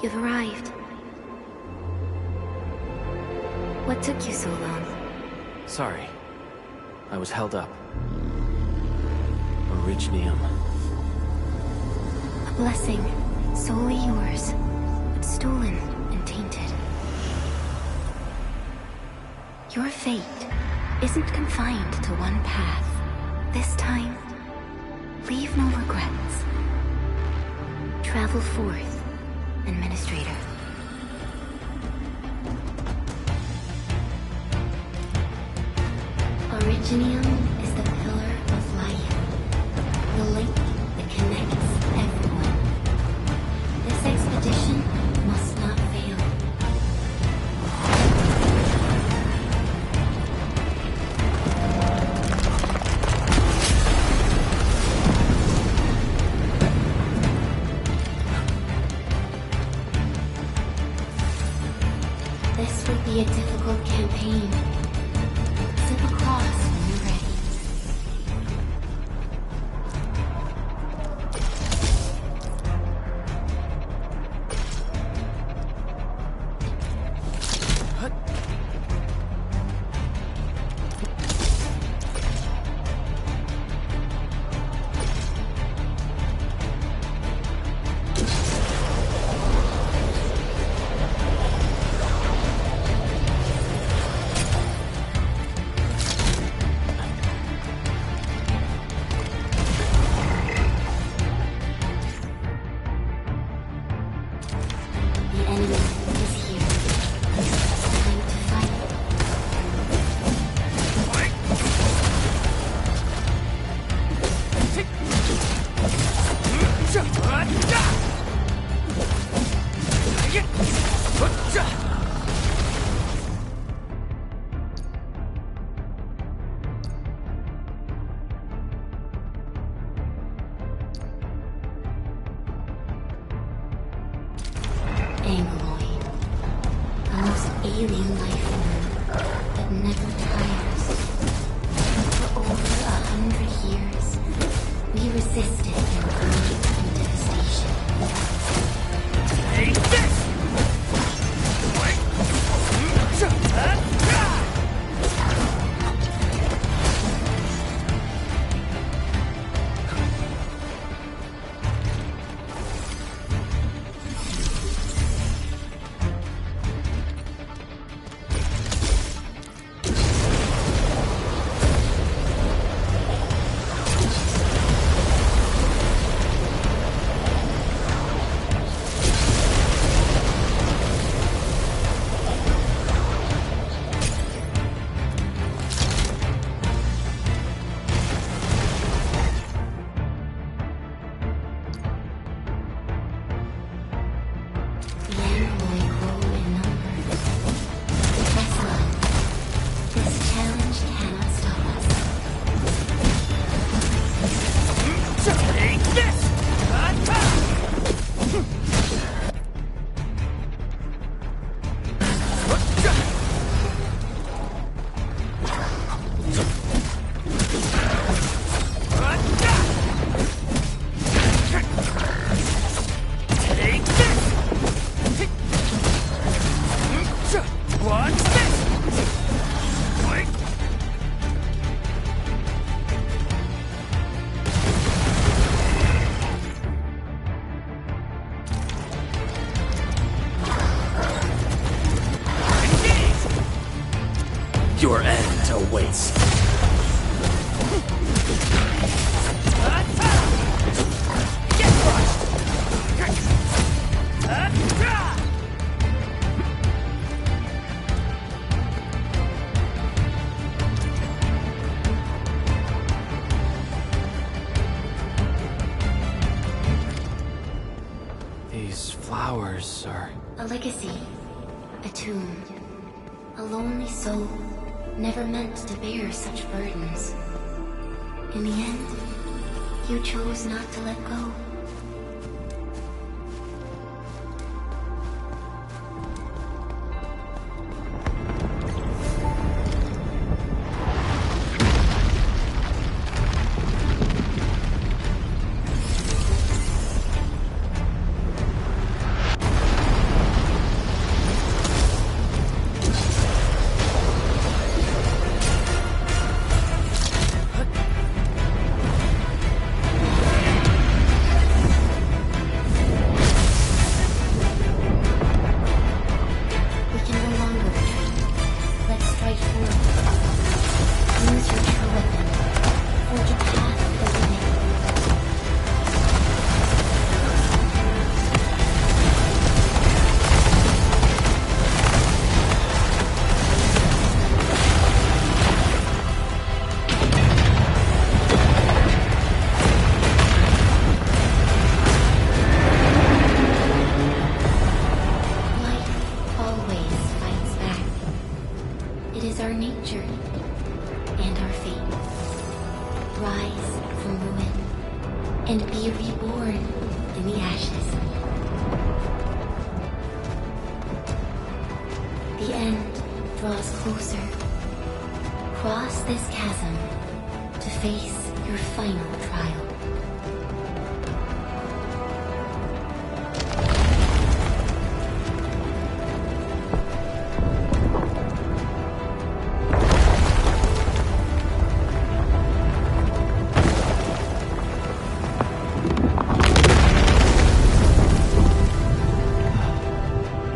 You've arrived. What took you so long? Sorry. I was held up. Originium. A blessing, solely yours, but stolen and tainted. Your fate isn't confined to one path. This time, leave no regrets. Travel forth, Administrator. Originium is the pillar of life, the link that connects everyone. This expedition must not fail. This will be a difficult campaign. Step across when you're ready. The enemy is here. Time to fight. Angloid, the most alien life form that never tires. For over 100 years, we resisted their greed and devastation. Take this! The Angloid grow in numbers. Press on. This challenge cannot stop us. Take this! Take this! What's this? Wait. Your end awaits. Get crushed! These flowers are... A legacy, a tomb, a lonely soul, never meant to bear such burdens. In the end, you chose not to let go. our nature and our fate. Rise from ruin and be reborn in the ashes. The end draws closer. Cross this chasm to face your final trial.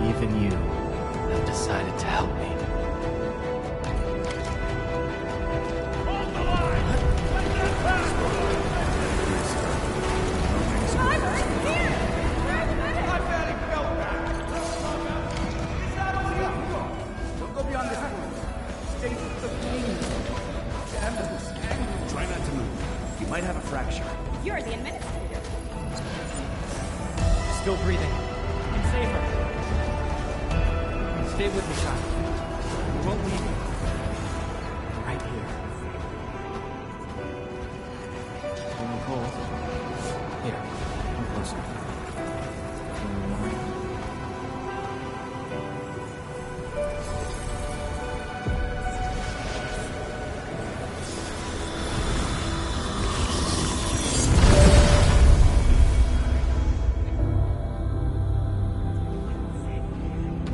Even you have decided to help me. Don't go beyond this point. Stay with the pain. Try not to move. You might have a fracture. You're the administrator. Still breathing. I'm safer. Stay with me, child. We won't leave you. Right here. Feeling cold? Here, come closer. Feeling warm?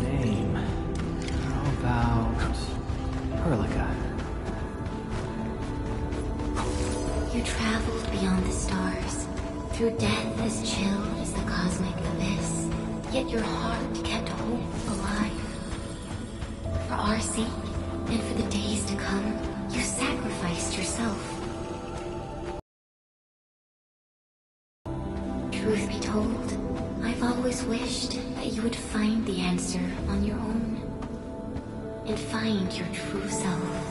Name. How about Perlica? You traveled beyond the stars, through death as chill as the cosmic abyss, yet your heart kept hope alive. For our sake, and for the days to come, you sacrificed yourself. Truth be told, I've always wished that you would find the answer on your own, and find your true self.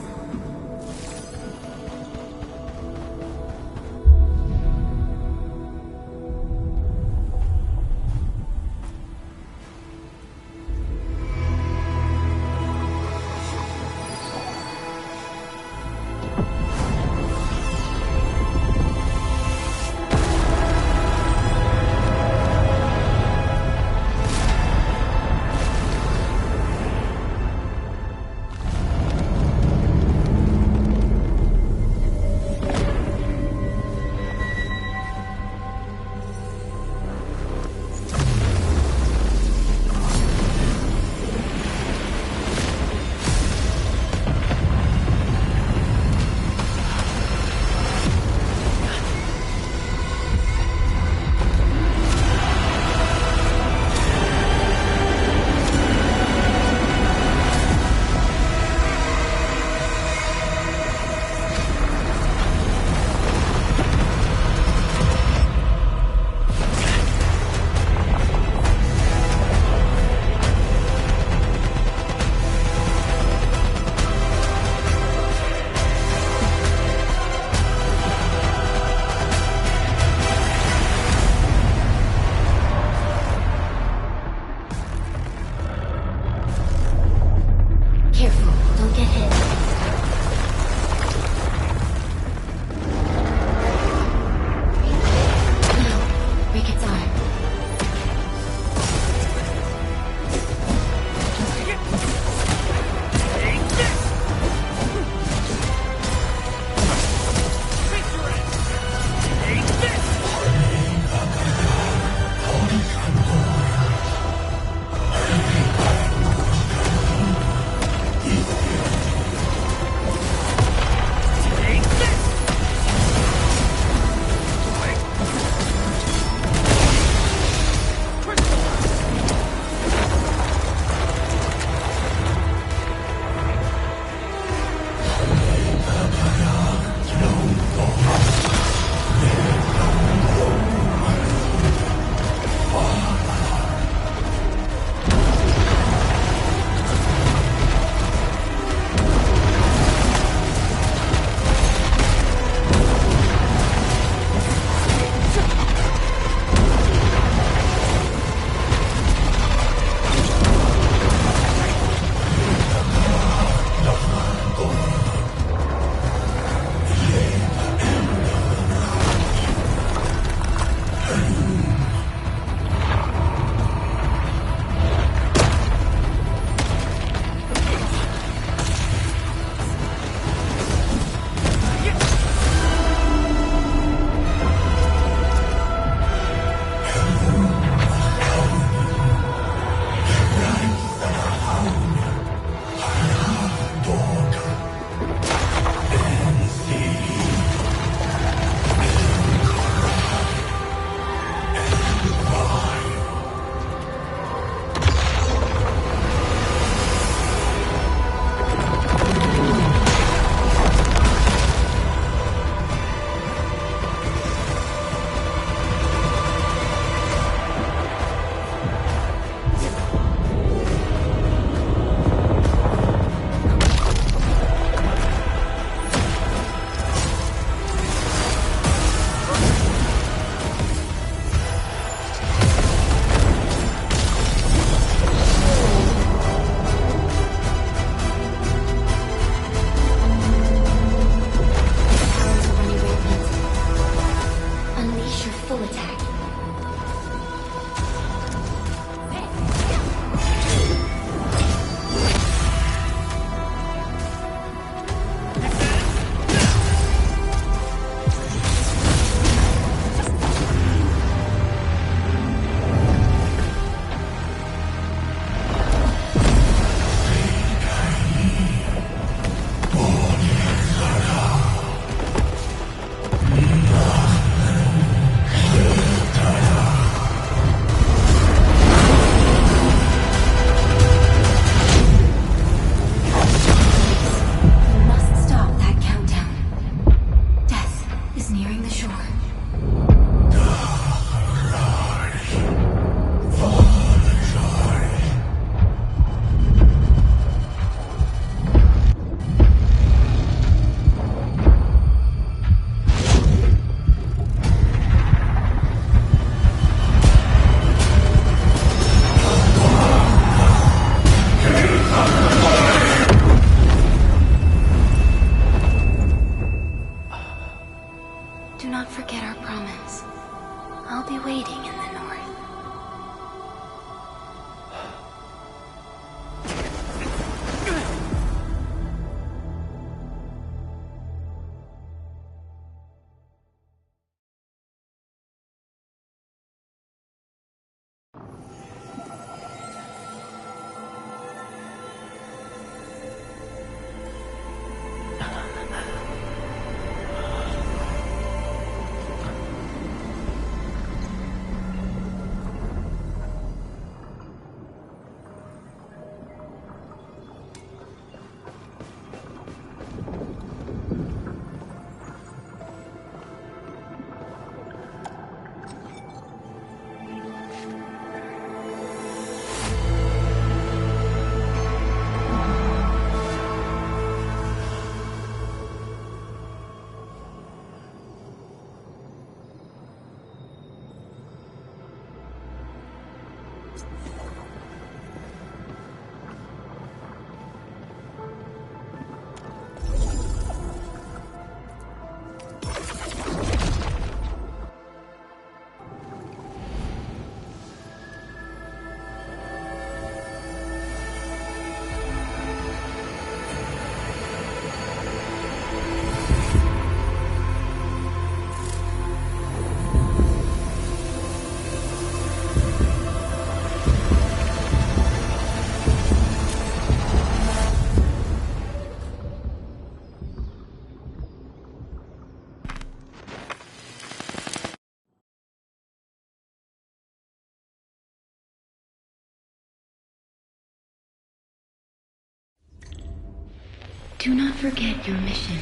Do not forget your mission.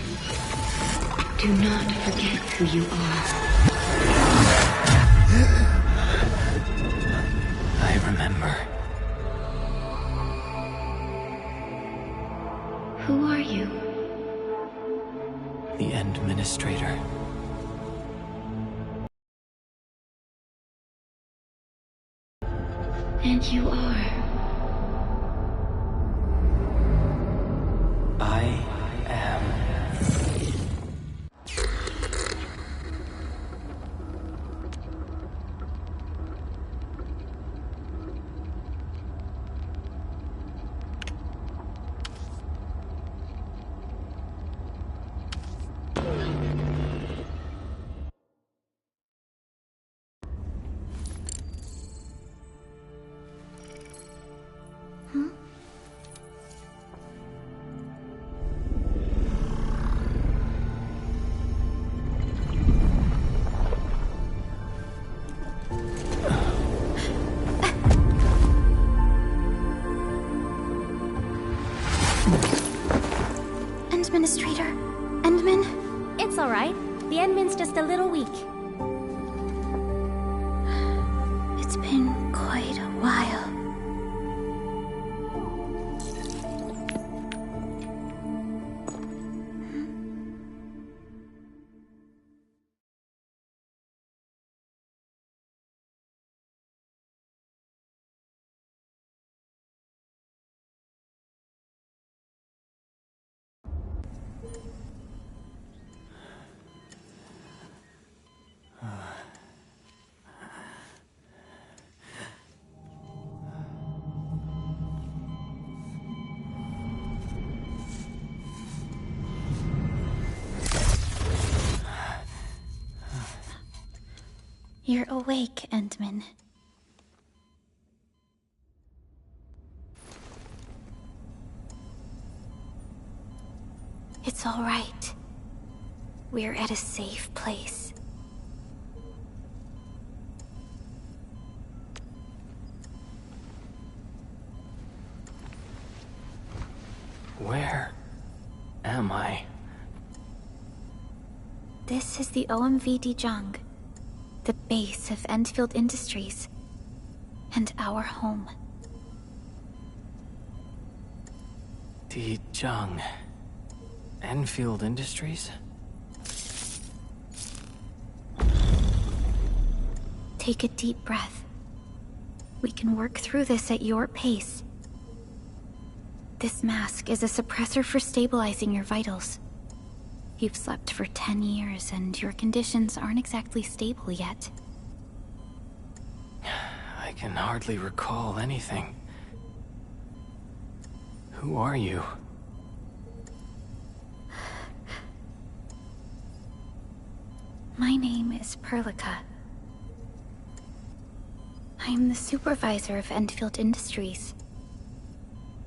Do not forget who you are. I remember. Who are you? The Administrator. And you are. I am. Administrator, Endman? It's alright. The Endman's just a little weak. It's been quite a while. You're awake, Endman. It's all right. We're at a safe place. Where am I? This is the OMV Dijong, the base of Endfield Industries, and our home. Dijong. Enfield Industries? Take a deep breath. We can work through this at your pace. This mask is a suppressor for stabilizing your vitals. You've slept for 10 years, and your conditions aren't exactly stable yet. I can hardly recall anything. Who are you? My name is Perlica. I am the supervisor of Endfield Industries.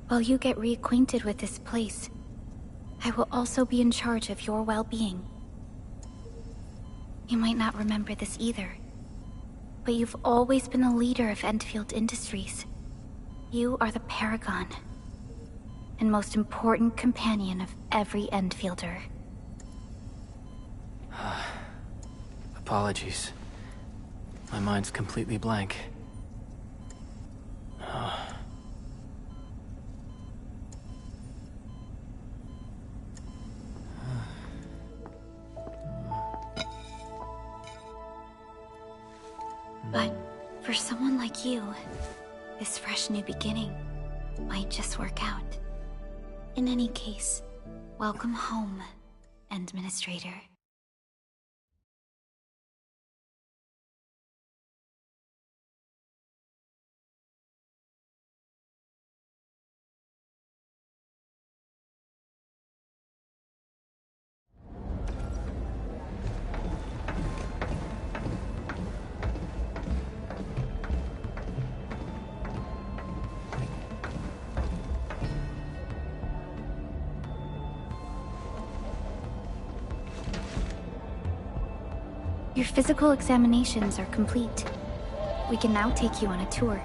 While you get reacquainted with this place, I will also be in charge of your well-being. You might not remember this either, but you've always been a leader of Endfield Industries. You are the paragon, and most important companion of every Endfielder. Apologies. My mind's completely blank. But for someone like you, this fresh new beginning might just work out. In any case, welcome home, Administrator. Your physical examinations are complete. We can now take you on a tour.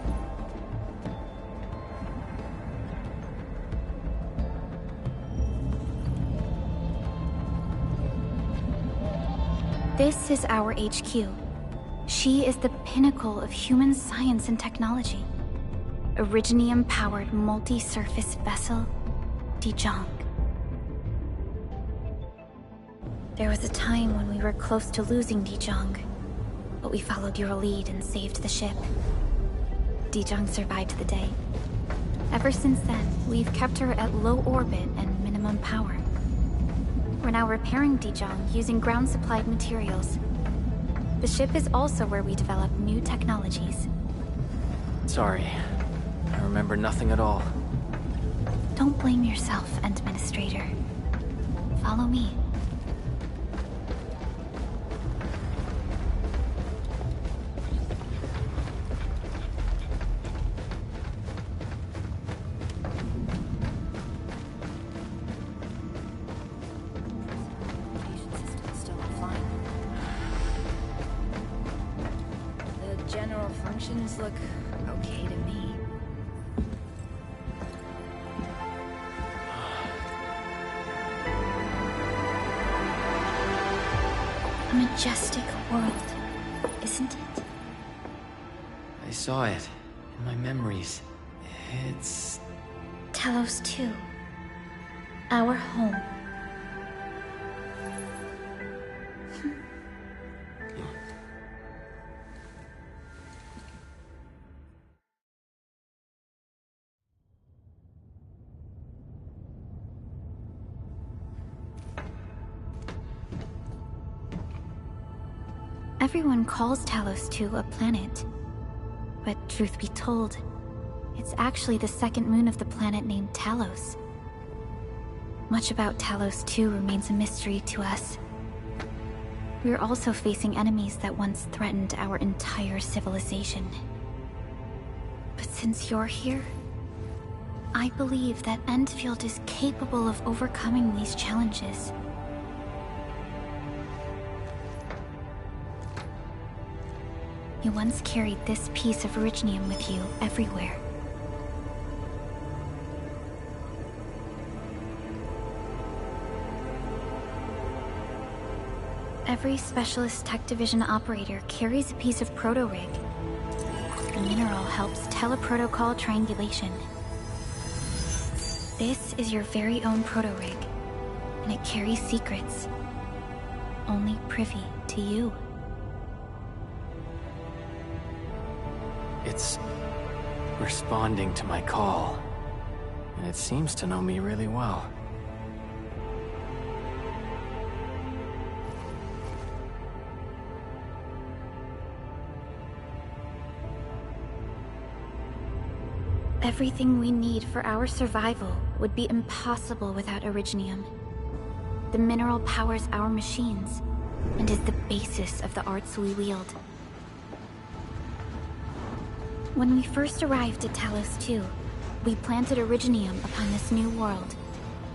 This is our HQ. She is the pinnacle of human science and technology. Originium-powered multi-surface vessel, Dijong. There was a time when we were close to losing Dijong, but we followed your lead and saved the ship. Dijong survived the day. Ever since then, we've kept her at low orbit and minimum power. We're now repairing Dijong using ground-supplied materials. The ship is also where we develop new technologies. Sorry. I remember nothing at all. Don't blame yourself, Administrator. Follow me. The general functions look okay to me. A majestic world, isn't it? I saw it in my memories. It's... Talos 2. Our home. Everyone calls Talos 2 a planet. But truth be told, it's actually the second moon of the planet named Talos. Much about Talos 2 remains a mystery to us. We're also facing enemies that once threatened our entire civilization. But since you're here, I believe that Endfield is capable of overcoming these challenges. You once carried this piece of Originium with you everywhere. Every Specialist Tech Division operator carries a piece of proto-rig. The mineral helps teleprotocol triangulation. This is your very own proto-rig, and it carries secrets, only privy to you. It's responding to my call, and it seems to know me really well. Everything we need for our survival would be impossible without Originium. The mineral powers our machines, and is the basis of the arts we wield. When we first arrived at Talos 2, we planted Originium upon this new world.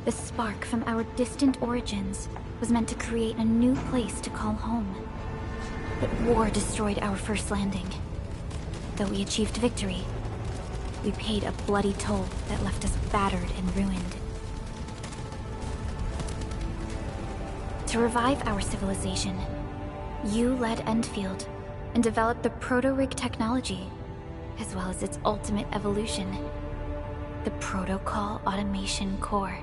The spark from our distant origins was meant to create a new place to call home. But war destroyed our first landing. Though we achieved victory, we paid a bloody toll that left us battered and ruined. To revive our civilization, you led Endfield and developed the proto-rig technology, as well as its ultimate evolution, the Protocol Automation Core.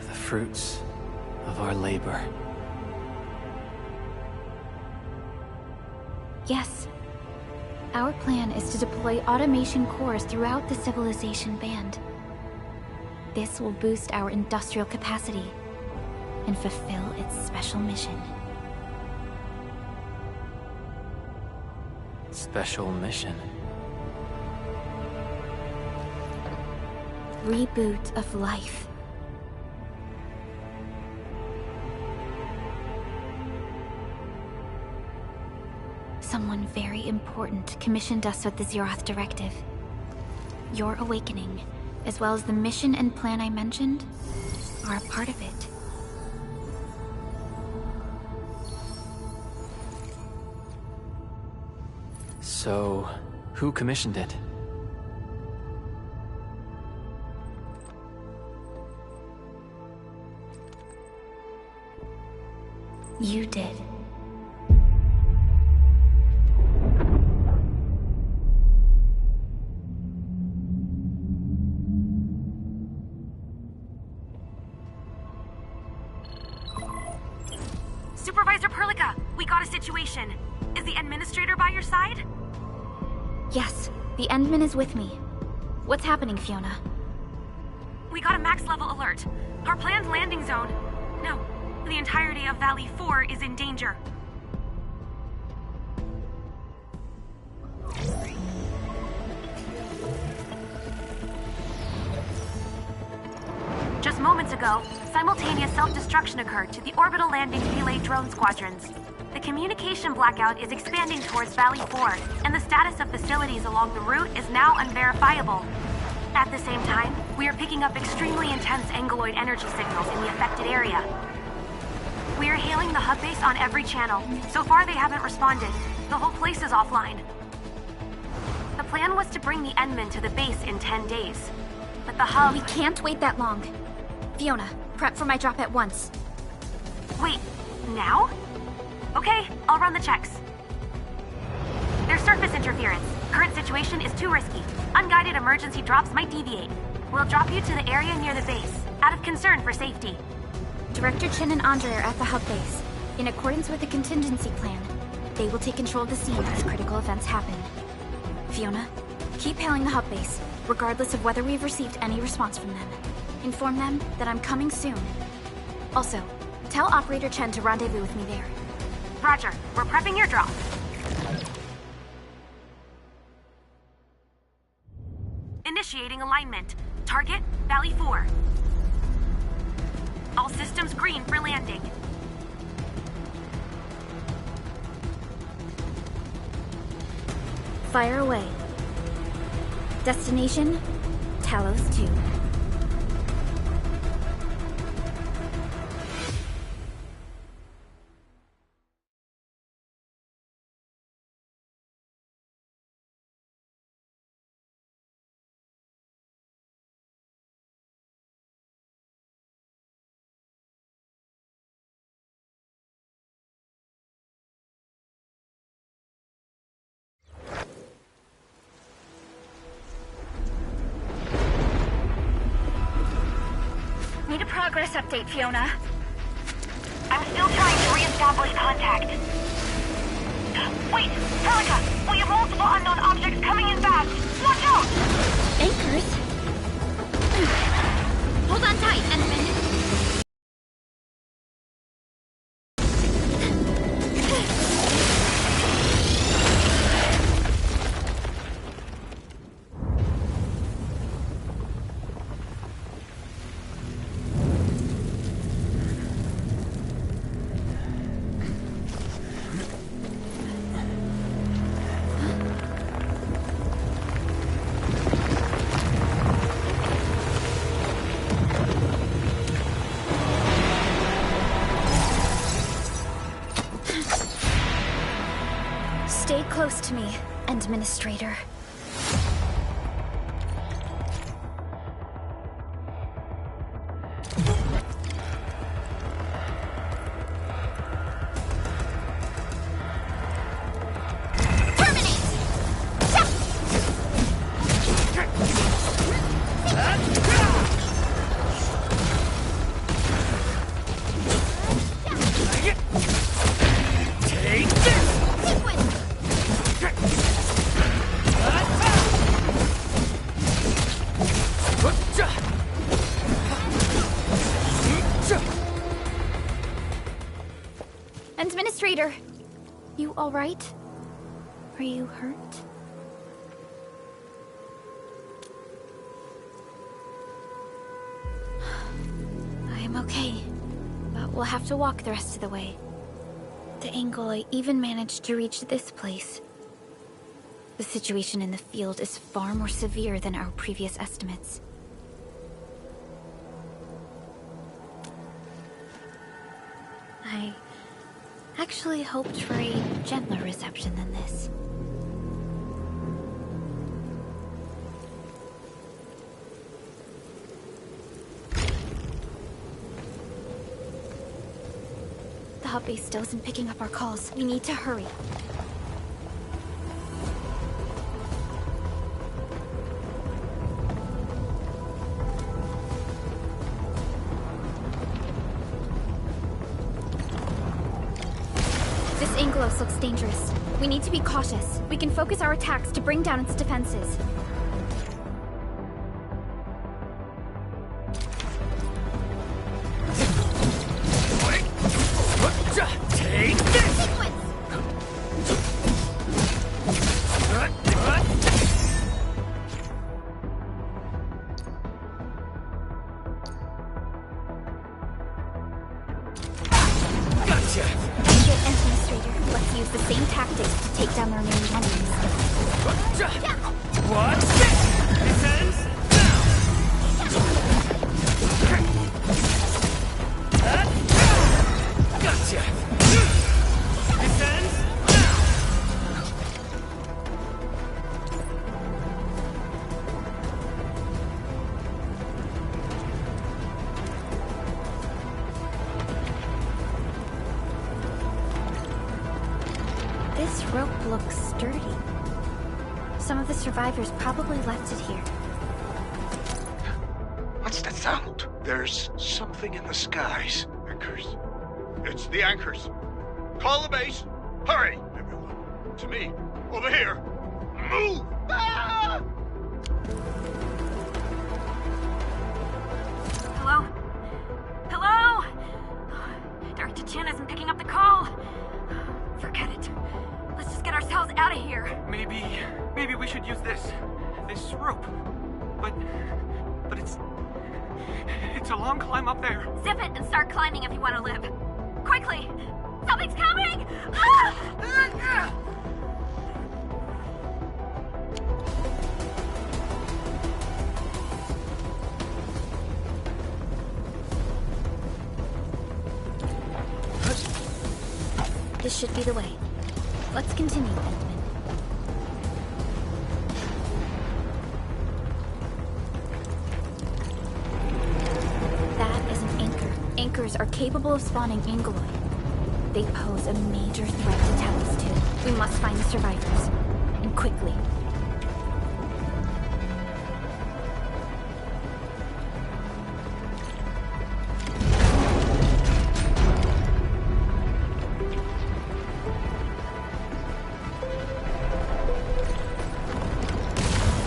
The fruits of our labor. Yes. Our plan is to deploy automation cores throughout the civilization band. This will boost our industrial capacity and fulfill its special mission. Special mission. Reboot of life. Someone very important commissioned us with the Zeroth Directive. Your awakening, as well as the mission and plan I mentioned, are a part of it. So, who commissioned it? You did. Supervisor Perlica, we got a situation. Is the administrator by your side? Yes, the Endman is with me. What's happening, Fiona? We got a max level alert. Our planned landing zone... No, the entirety of Valley 4 is in danger. Just moments ago, simultaneous self-destruction occurred to the orbital landing relay drone squadrons. The communication blackout is expanding towards Valley 4, and the status of facilities along the route is now unverifiable. At the same time, we are picking up extremely intense angeloid energy signals in the affected area. We are hailing the hub base on every channel. So far, they haven't responded. The whole place is offline. The plan was to bring the Endman to the base in 10 days. But the hub... We can't wait that long. Fiona, prep for my drop at once. Wait, now? Okay, I'll run the checks. There's surface interference. Current situation is too risky. Unguided emergency drops might deviate. We'll drop you to the area near the base, out of concern for safety. Director Chen and Andre are at the hub base. In accordance with the contingency plan, they will take control of the scene as critical events happen. Fiona, keep hailing the hub base, regardless of whether we've received any response from them. Inform them that I'm coming soon. Also, tell Operator Chen to rendezvous with me there. Roger, we're prepping your drop. Initiating alignment. Target, Valley 4. All systems green for landing. Fire away. Destination, Talos 2. Need a progress update, Fiona. I'm still trying to re-establish contact. Wait, Perlica! We have multiple unknown objects coming in fast! Watch out! Anchors? Hold on tight, Endman. Stay close to me, Administrator. Administrator, you all right? Are you hurt? I am okay, but we'll have to walk the rest of the way. The angle I even managed to reach this place. The situation in the field is far more severe than our previous estimates. I actually hoped for a gentler reception than this. The hub base still isn't picking up our calls. We need to hurry. This Angelos looks dangerous. We need to be cautious. We can focus our attacks to bring down its defenses. Take this! Gotcha! Good Administrator, let's use the same tactics to take down the remaining enemies. What's this? This ends now! Gotcha! This ends now! This rope looks sturdy. Some of the survivors probably left it here. What's that sound? There's something in the skies. Anchors. It's the anchors. Call the base. Hurry, everyone. To me. Over here. Move! Ah! Hello? Hello? Director Chen isn't picking up the call. Forget it. Let's just get ourselves out of here. Maybe we should use this rope. But it's a long climb up there. Zip it and start climbing if you want to live. Quickly! Something's coming! Ah! This should be the way. Let's continue, Endman. That is an anchor. Anchors are capable of spawning Angeloid. They pose a major threat to Talos 2. We must find the survivors. And quickly.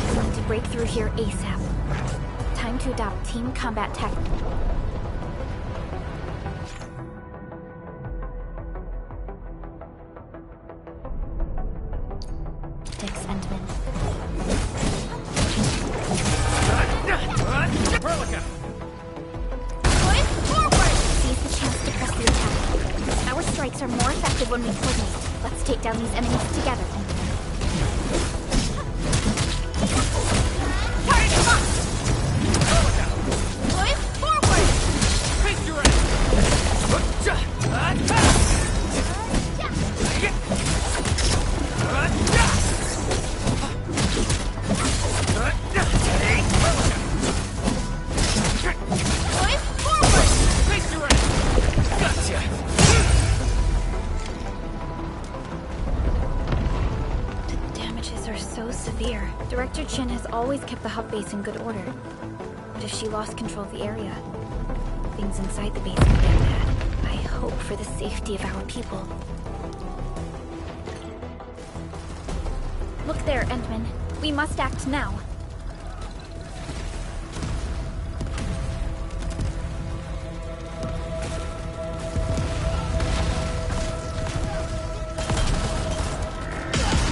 We need to break through here ASAP. Time to adopt team combat tactics. Endman. Seize the chance to press the attack. Our strikes are more effective when we coordinate. Let's take down these enemies together, Endman. Director Chen has always kept the hub base in good order. But if she lost control of the area, things inside the base could get bad. I hope for the safety of our people. Look there, Endman. We must act now.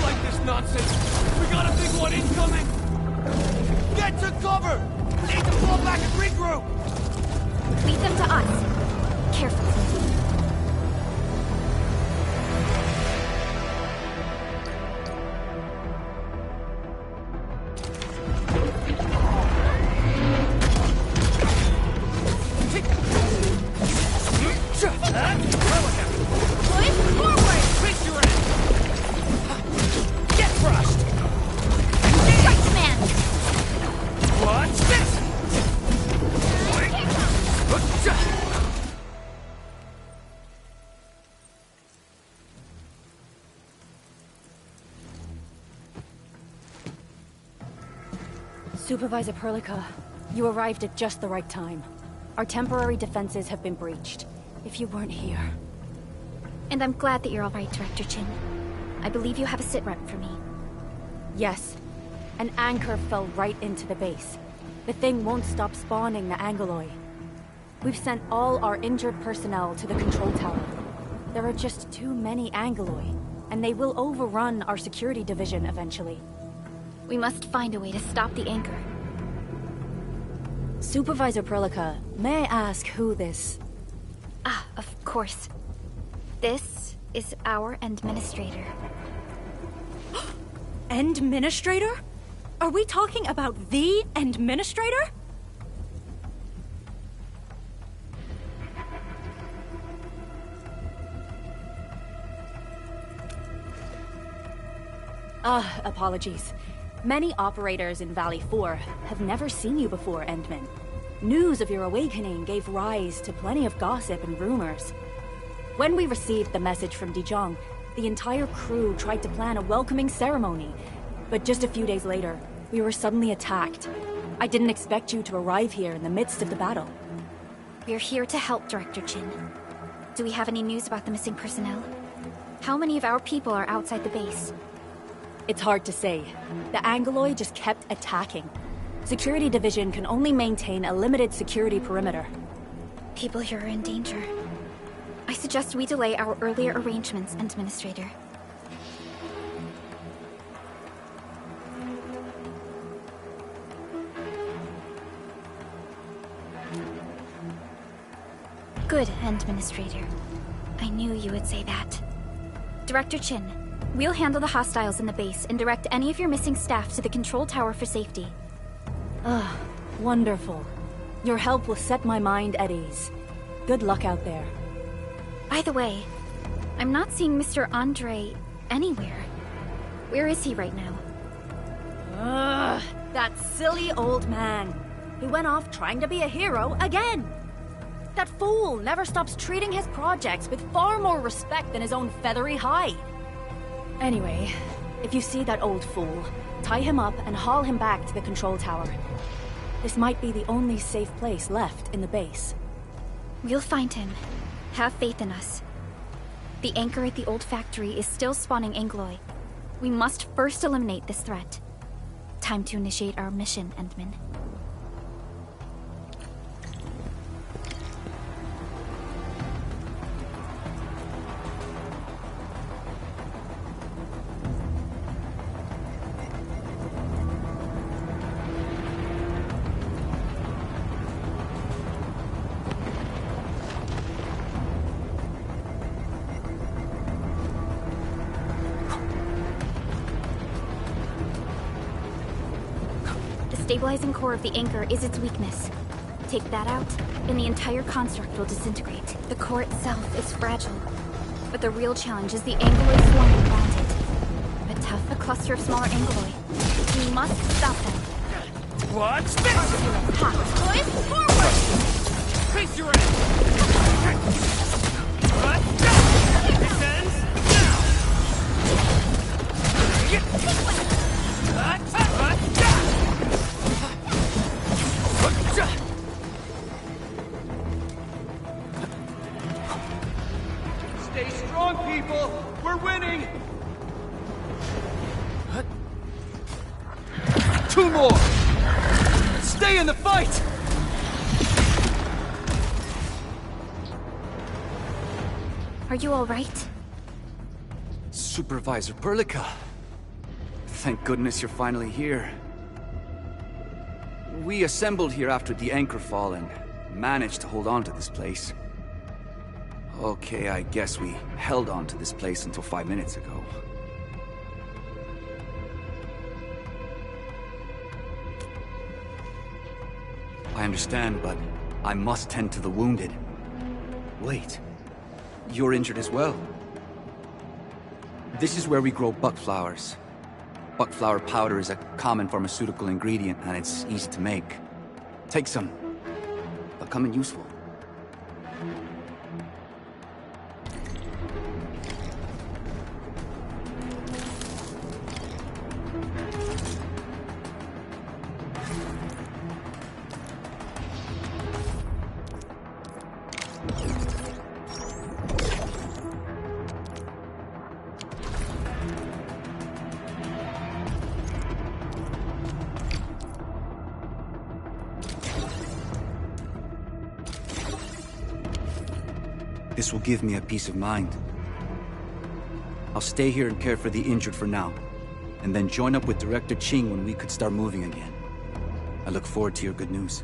Like this nonsense. We got a big one incoming! Get to cover! We need to fall back and regroup! Lead them to us. Careful, Tinky. Supervisor Perlica, you arrived at just the right time. Our temporary defenses have been breached. If you weren't here... And I'm glad that you're all right, Director Chin. I believe you have a sitrep for me. Yes. An anchor fell right into the base. The thing won't stop spawning the Angoloi. We've sent all our injured personnel to the control tower. There are just too many Angoloi, and they will overrun our security division eventually. We must find a way to stop the anchor. Supervisor Perlica, may I ask who this... Ah, of course. This is our administrator. Administrator? Are we talking about the administrator? Apologies. Many operators in Valley 4 have never seen you before, Endman. News of your awakening gave rise to plenty of gossip and rumors. When we received the message from Dijon, the entire crew tried to plan a welcoming ceremony. But just a few days later, we were suddenly attacked. I didn't expect you to arrive here in the midst of the battle. We're here to help, Director Chin. Do we have any news about the missing personnel? How many of our people are outside the base? It's hard to say. The Angoloi just kept attacking. Security Division can only maintain a limited security perimeter. People here are in danger. I suggest we delay our earlier arrangements, Administrator. Good, Administrator. I knew you would say that. Director Chin, we'll handle the hostiles in the base and direct any of your missing staff to the control tower for safety. Ah, wonderful. Your help will set my mind at ease. Good luck out there. By the way, I'm not seeing Mr. Andre anywhere. Where is he right now? Ugh, that silly old man. He went off trying to be a hero again. That fool never stops treating his projects with far more respect than his own feathery hide. Anyway, if you see that old fool, tie him up and haul him back to the control tower. This might be the only safe place left in the base. We'll find him. Have faith in us. The anchor at the old factory is still spawning Angoloi. We must first eliminate this threat. Time to initiate our mission, Endman. The stabilizing core of the anchor is its weakness. Take that out, and the entire construct will disintegrate. The core itself is fragile, but the real challenge is the Angoloi swarming around it. But tough, a cluster of smaller Angoloi. We must stop them. What's this? Boys, forward! Face your end! This ends Stay strong, people! We're winning! two more! Stay in the fight! Are you all right? Supervisor Perlica. Thank goodness you're finally here. We assembled here after the anchor fall and managed to hold on to this place. Okay, I guess we held on to this place until 5 minutes ago. I understand, but I must tend to the wounded. Wait, you're injured as well. This is where we grow buckflowers. Buckflower powder is a common pharmaceutical ingredient, and it's easy to make. Take some. They'll come in useful. This will give me a peace of mind. I'll stay here and care for the injured for now, and then join up with Director Ching when we could start moving again. I look forward to your good news.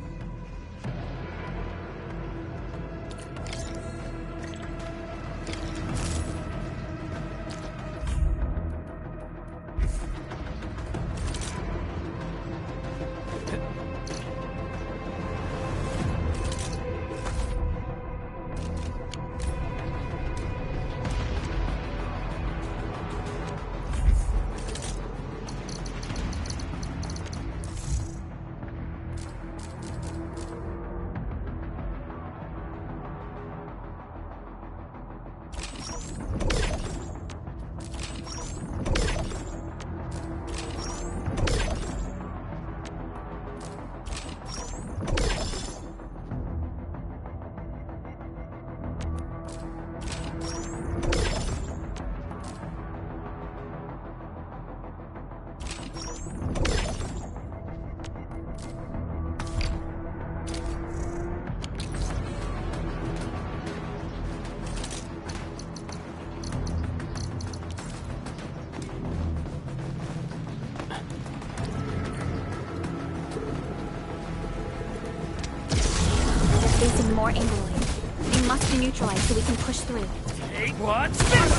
Facing more angrily. They must be neutralized so we can push through. Take what's this?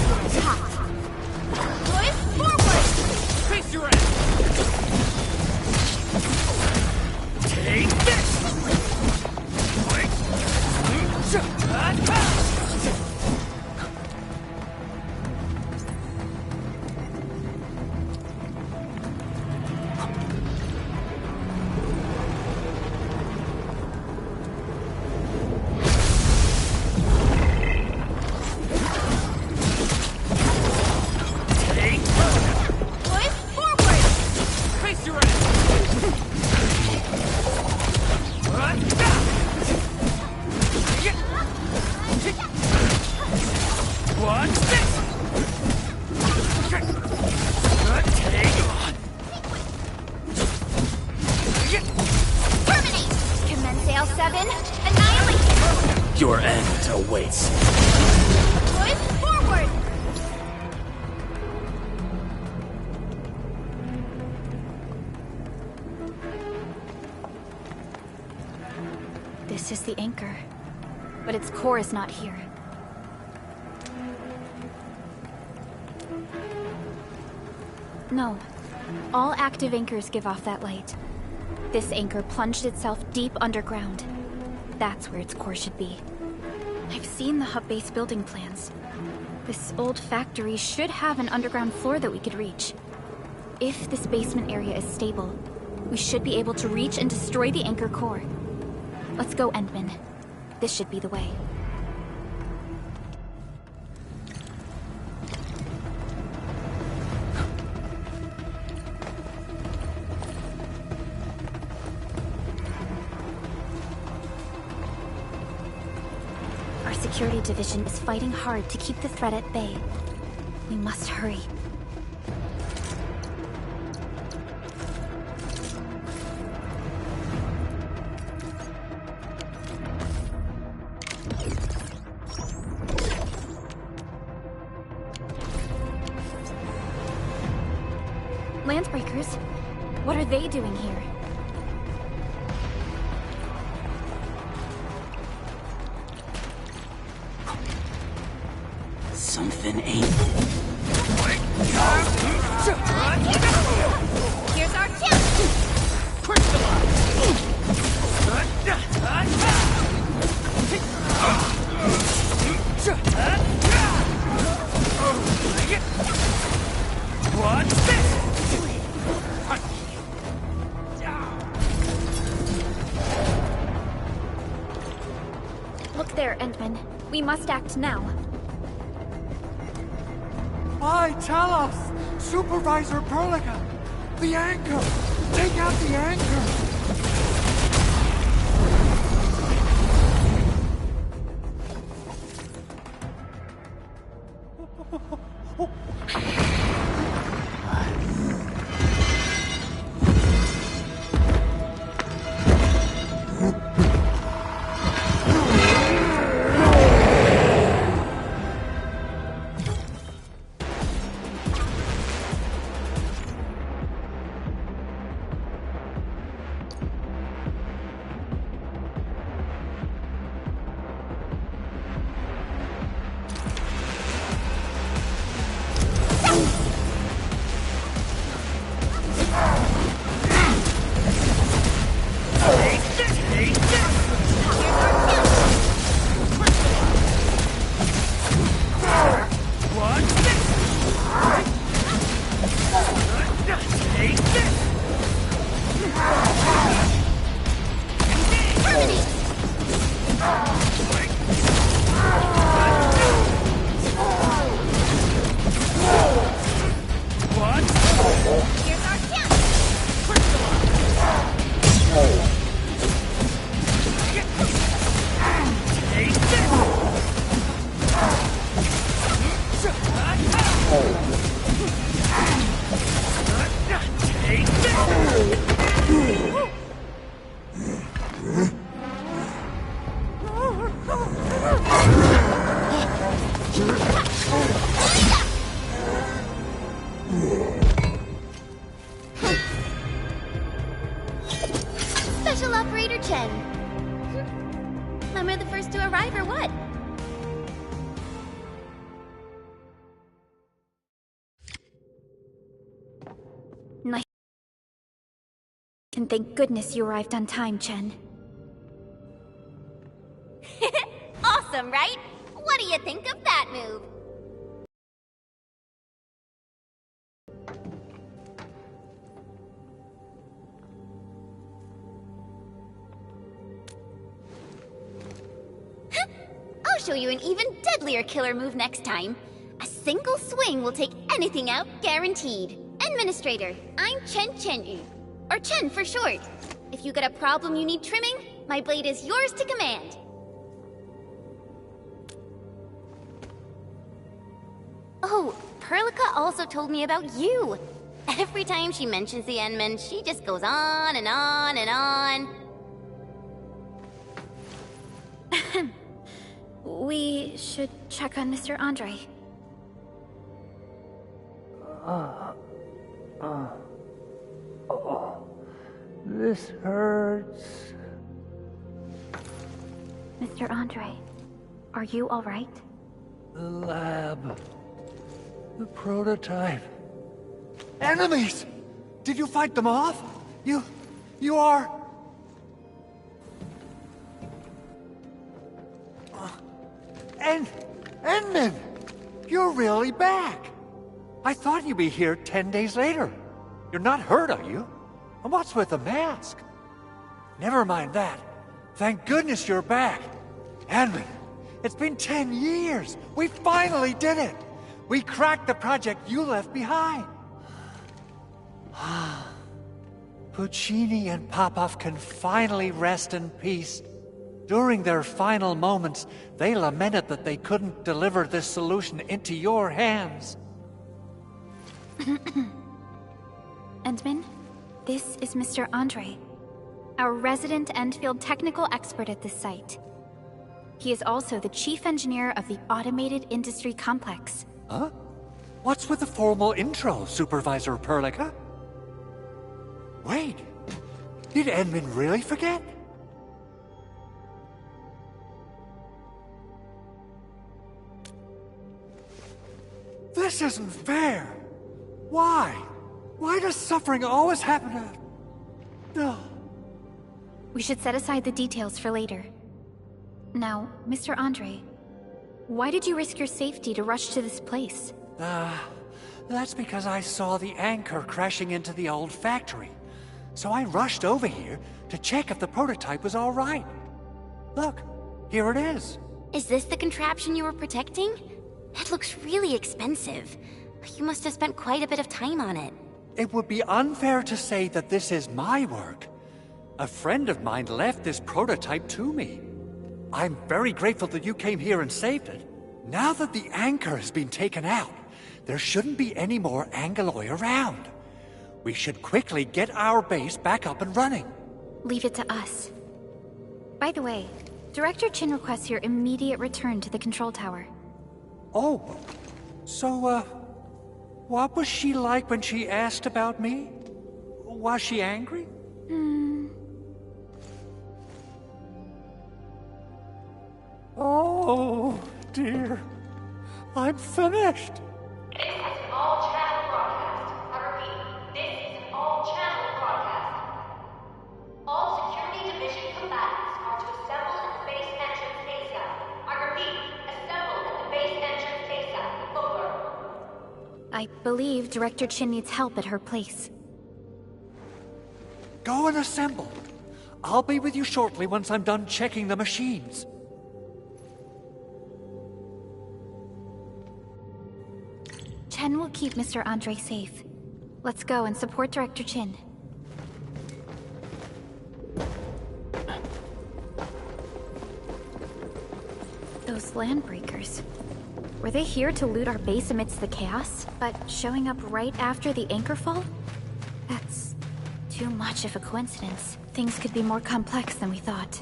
Push forward! Face your ass! Take this! Your end awaits. Push forward! This is the anchor, but its core is not here. No. All active anchors give off that light. This anchor plunged itself deep underground. That's where its core should be. I've seen the hub base building plans. This old factory should have an underground floor that we could reach. If this basement area is stable, we should be able to reach and destroy the anchor core. Let's go, Endman. This should be the way. Security division is fighting hard to keep the threat at bay. We must hurry. Landsbreakers? What are they doing here? Something ain't. Here's our chance! What's this? Look there, Endman. We must act now. Why, tell us! Supervisor Perlica! The anchor! Take out the anchor! Special Operator Chen. Am I the first to arrive or what? Nice. And thank goodness you arrived on time, Chen. Awesome, right? What do you think of that move? I'll show you an even deadlier killer move next time. A single swing will take anything out, guaranteed. Administrator, I'm Chen Chen-yu. Or Chen for short. If you got a problem you need trimming, my blade is yours to command. Oh, Perlica also told me about you. Every time she mentions the Endmen, she just goes on and on and on. We should check on Mr. Andre. This hurts. Mr. Andre, are you all right? The lab. The prototype. Enemies! Did you fight them off? You are... Endman! You're really back! I thought you'd be here 10 days later. You're not hurt, are you? And what's with the mask? Never mind that. Thank goodness you're back. Endman, it's been 10 years. We finally did it. We cracked the project you left behind. Puccini and Popov can finally rest in peace. During their final moments, they lamented that they couldn't deliver this solution into your hands. Endman, this is Mr. Andre, our resident Endfield technical expert at this site. He is also the chief engineer of the Automated Industry Complex. Huh? What's with the formal intro, Supervisor Perlica? Wait, did Endman really forget? This isn't fair. Why? Why does suffering always happen to... No. We should set aside the details for later. Now, Mr. Andre, why did you risk your safety to rush to this place? That's because I saw the anchor crashing into the old factory. So I rushed over here to check if the prototype was all right. Look, here it is. Is this the contraption you were protecting? It looks really expensive. You must have spent quite a bit of time on it. It would be unfair to say that this is my work. A friend of mine left this prototype to me. I'm very grateful that you came here and saved it. Now that the anchor has been taken out, there shouldn't be any more Angaloi around. We should quickly get our base back up and running. Leave it to us. By the way, Director Chin requests your immediate return to the control tower. Oh, so, what was she like when she asked about me? Was she angry? Oh, dear. I'm finished. This is an all-channel broadcast. I repeat, this is an all-channel broadcast. All Security Division combatants are to assemble at the base entrance ASAP. I repeat, assemble at the base entrance ASAP. Over. I believe Director Chin needs help at her place. Go and assemble. I'll be with you shortly once I'm done checking the machines. Chen will keep Mr. Andre safe. Let's go and support Director Chin. Those landbreakers. Were they here to loot our base amidst the chaos, but showing up right after the anchor fall? That's too much of a coincidence. Things could be more complex than we thought.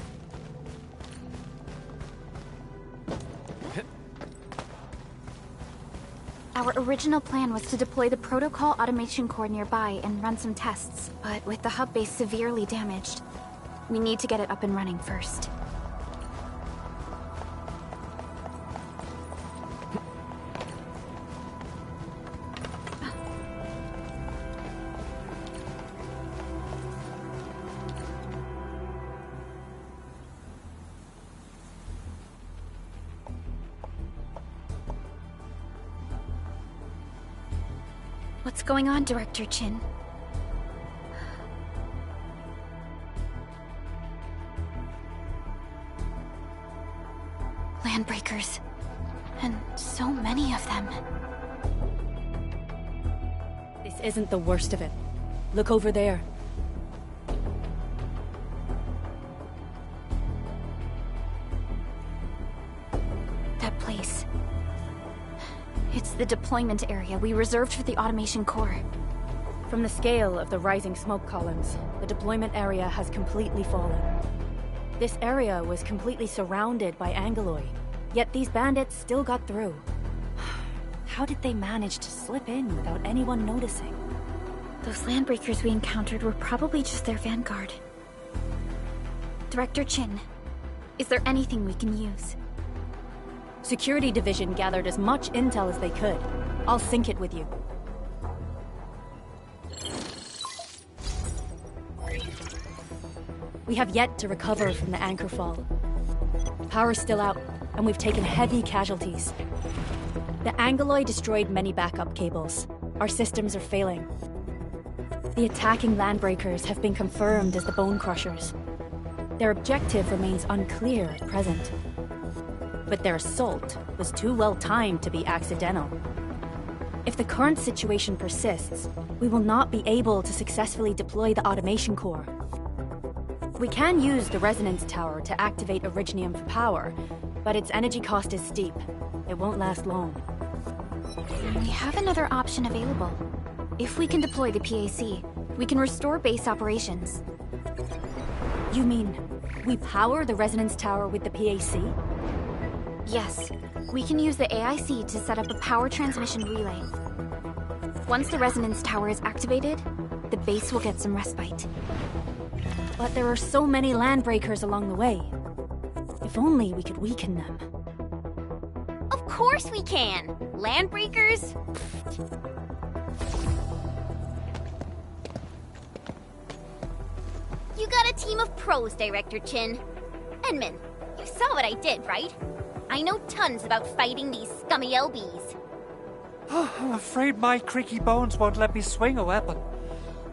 Our original plan was to deploy the protocol automation core nearby and run some tests, but with the hub base severely damaged, we need to get it up and running first. What's going on, Director Chin? Landbreakers. And so many of them. This isn't the worst of it. Look over there. That place. It's the deployment area we reserved for the automation core. From the scale of the rising smoke columns, the deployment area has completely fallen. This area was completely surrounded by Angeloi, yet these bandits still got through. How did they manage to slip in without anyone noticing? Those landbreakers we encountered were probably just their vanguard. Director Chin, is there anything we can use? Security Division gathered as much intel as they could. I'll sync it with you. We have yet to recover from the anchor fall. Power's still out, and we've taken heavy casualties. The Angeloi destroyed many backup cables. Our systems are failing. The attacking landbreakers have been confirmed as the Bone Crushers. Their objective remains unclear at present. But their assault was too well timed to be accidental. If the current situation persists, we will not be able to successfully deploy the automation core. We can use the resonance tower to activate Originium for power, but its energy cost is steep. It won't last long. We have another option available. If we can deploy the PAC, we can restore base operations. You mean, we power the resonance tower with the PAC? Yes. We can use the AIC to set up a power transmission relay. Once the resonance tower is activated, the base will get some respite. But there are so many landbreakers along the way. If only we could weaken them. Of course we can! Landbreakers? You got a team of pros, Director Chin. Enman, you saw what I did, right? I know tons about fighting these scummy LBs. I'm afraid my creaky bones won't let me swing a weapon.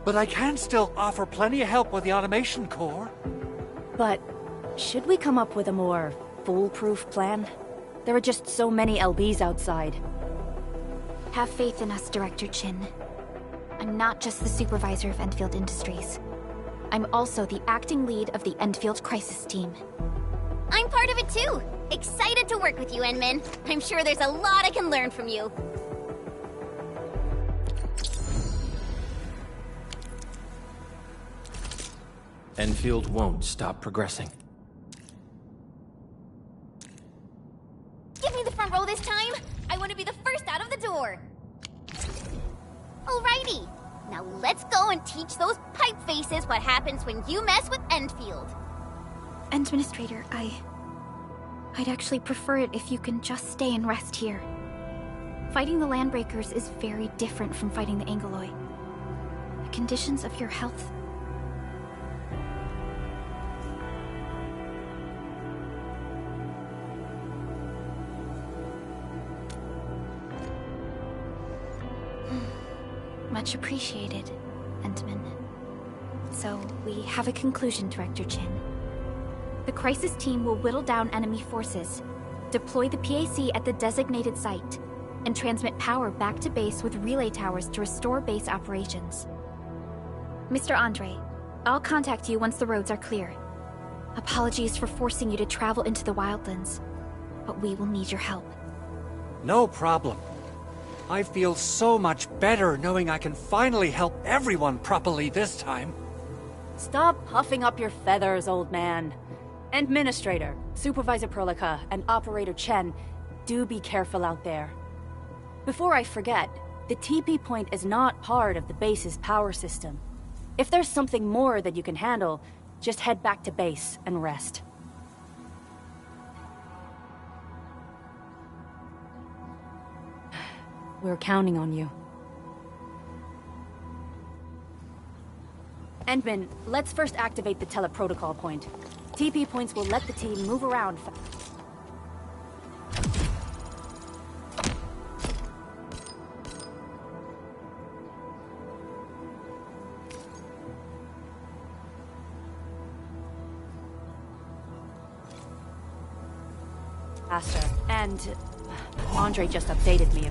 But I can still offer plenty of help with the automation core. But should we come up with a more foolproof plan? There are just so many LBs outside. Have faith in us, Director Chin. I'm not just the supervisor of Endfield Industries. I'm also the acting lead of the Endfield Crisis Team. I'm part of it too! Excited to work with you, Enman. I'm sure there's a lot I can learn from you. Enfield won't stop progressing. Give me the front row this time! I want to be the first out of the door! Alrighty! Now let's go and teach those pipe faces what happens when you mess with Endfield. Administrator, I'd actually prefer it if you can just stay and rest here. Fighting the Landbreakers is very different from fighting the Angeloi. The conditions of your health... Much appreciated, Endman. So, we have a conclusion, Director Chin. The crisis team will whittle down enemy forces, deploy the PAC at the designated site, and transmit power back to base with relay towers to restore base operations. Mr. Andre, I'll contact you once the roads are clear. Apologies for forcing you to travel into the wildlands, but we will need your help. No problem. I feel so much better knowing I can finally help everyone properly this time. Stop puffing up your feathers, old man. Administrator, Supervisor Perlica, and Operator Chen, do be careful out there. Before I forget, the TP point is not part of the base's power system. If there's something more that you can handle, just head back to base and rest. We're counting on you. Endman, let's first activate the teleprotocol point. TP points will let the team move around faster. And Andre just updated me.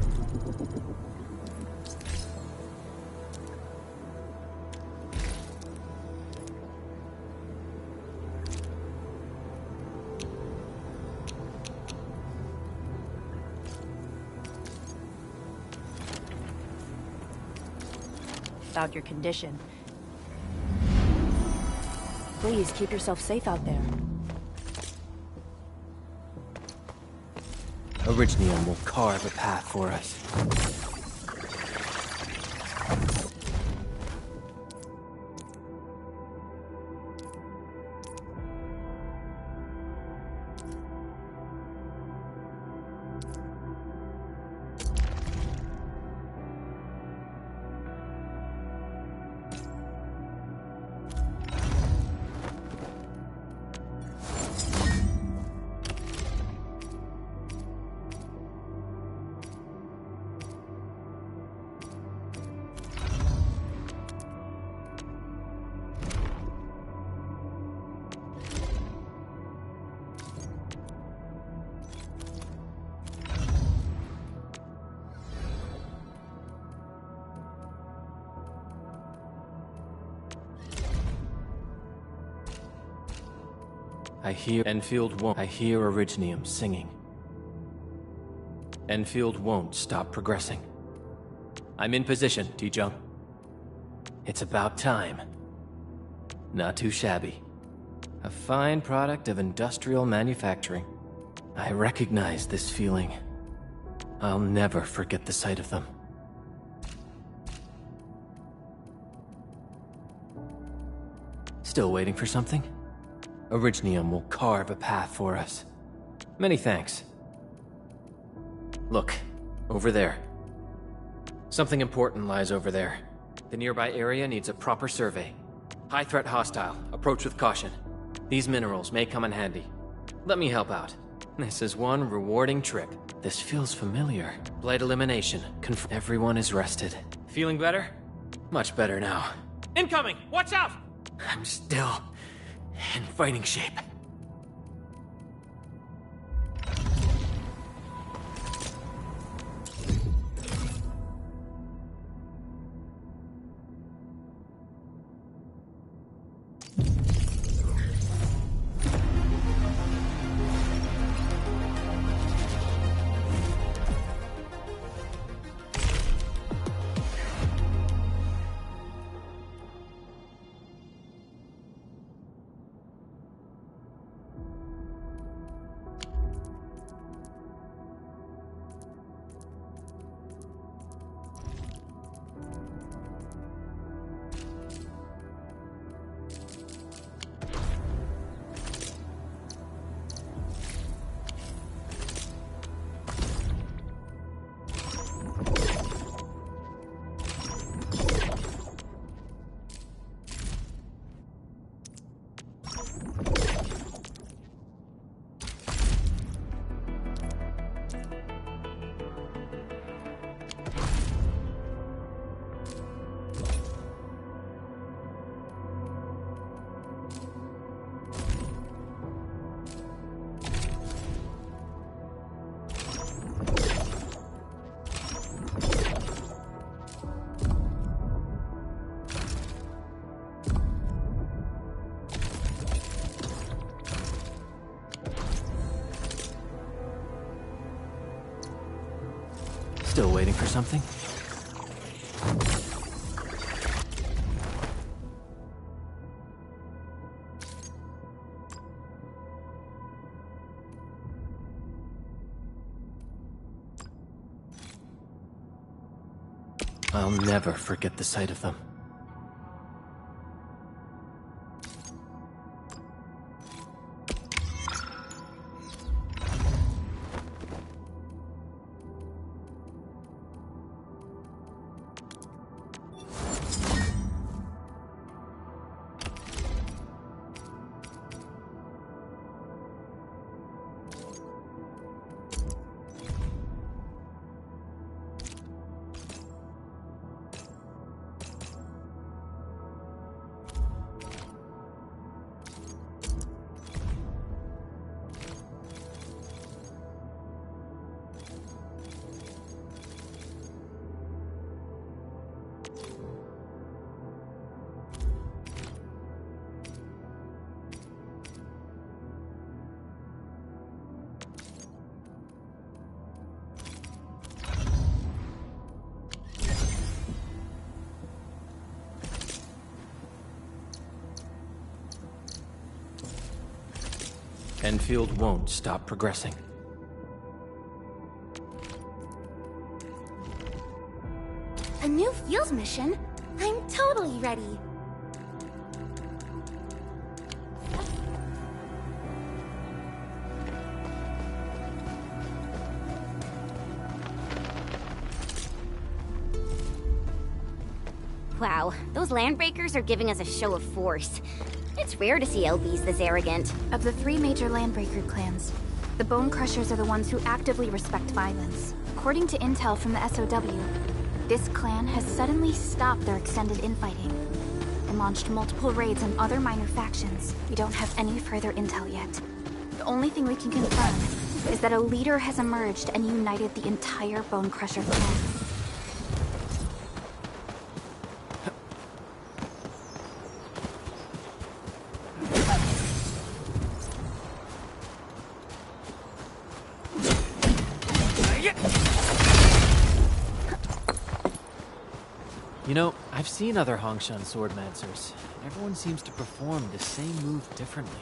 About your condition. Please keep yourself safe out there. Orignium will carve a path for us. I hear Orignium singing. Enfield won't stop progressing. I'm in position, T-Jung. It's about time. Not too shabby. A fine product of industrial manufacturing. I recognize this feeling. I'll never forget the sight of them. Still waiting for something? Orignium will carve a path for us. Many thanks. Look, over there. Something important lies over there. The nearby area needs a proper survey. High threat hostile. Approach with caution. These minerals may come in handy. Let me help out. This is one rewarding trip. This feels familiar. Blight elimination. Everyone is rested. Feeling better? Much better now. Incoming! Watch out! I'm still in fighting shape. Still waiting for something? I'll never forget the sight of them. Endfield won't stop progressing. A new field mission? I'm totally ready. Wow, those landbreakers are giving us a show of force. It's rare to see LBs this arrogant. Of the 3 major Landbreaker clans, the Bone Crushers are the ones who actively respect violence. According to intel from the SOW, this clan has suddenly stopped their extended infighting and launched multiple raids on other minor factions. We don't have any further intel yet. The only thing we can confirm is that a leader has emerged and united the entire Bone Crusher clan. You know, I've seen other Hongshan swordmancers. Everyone seems to perform the same move differently.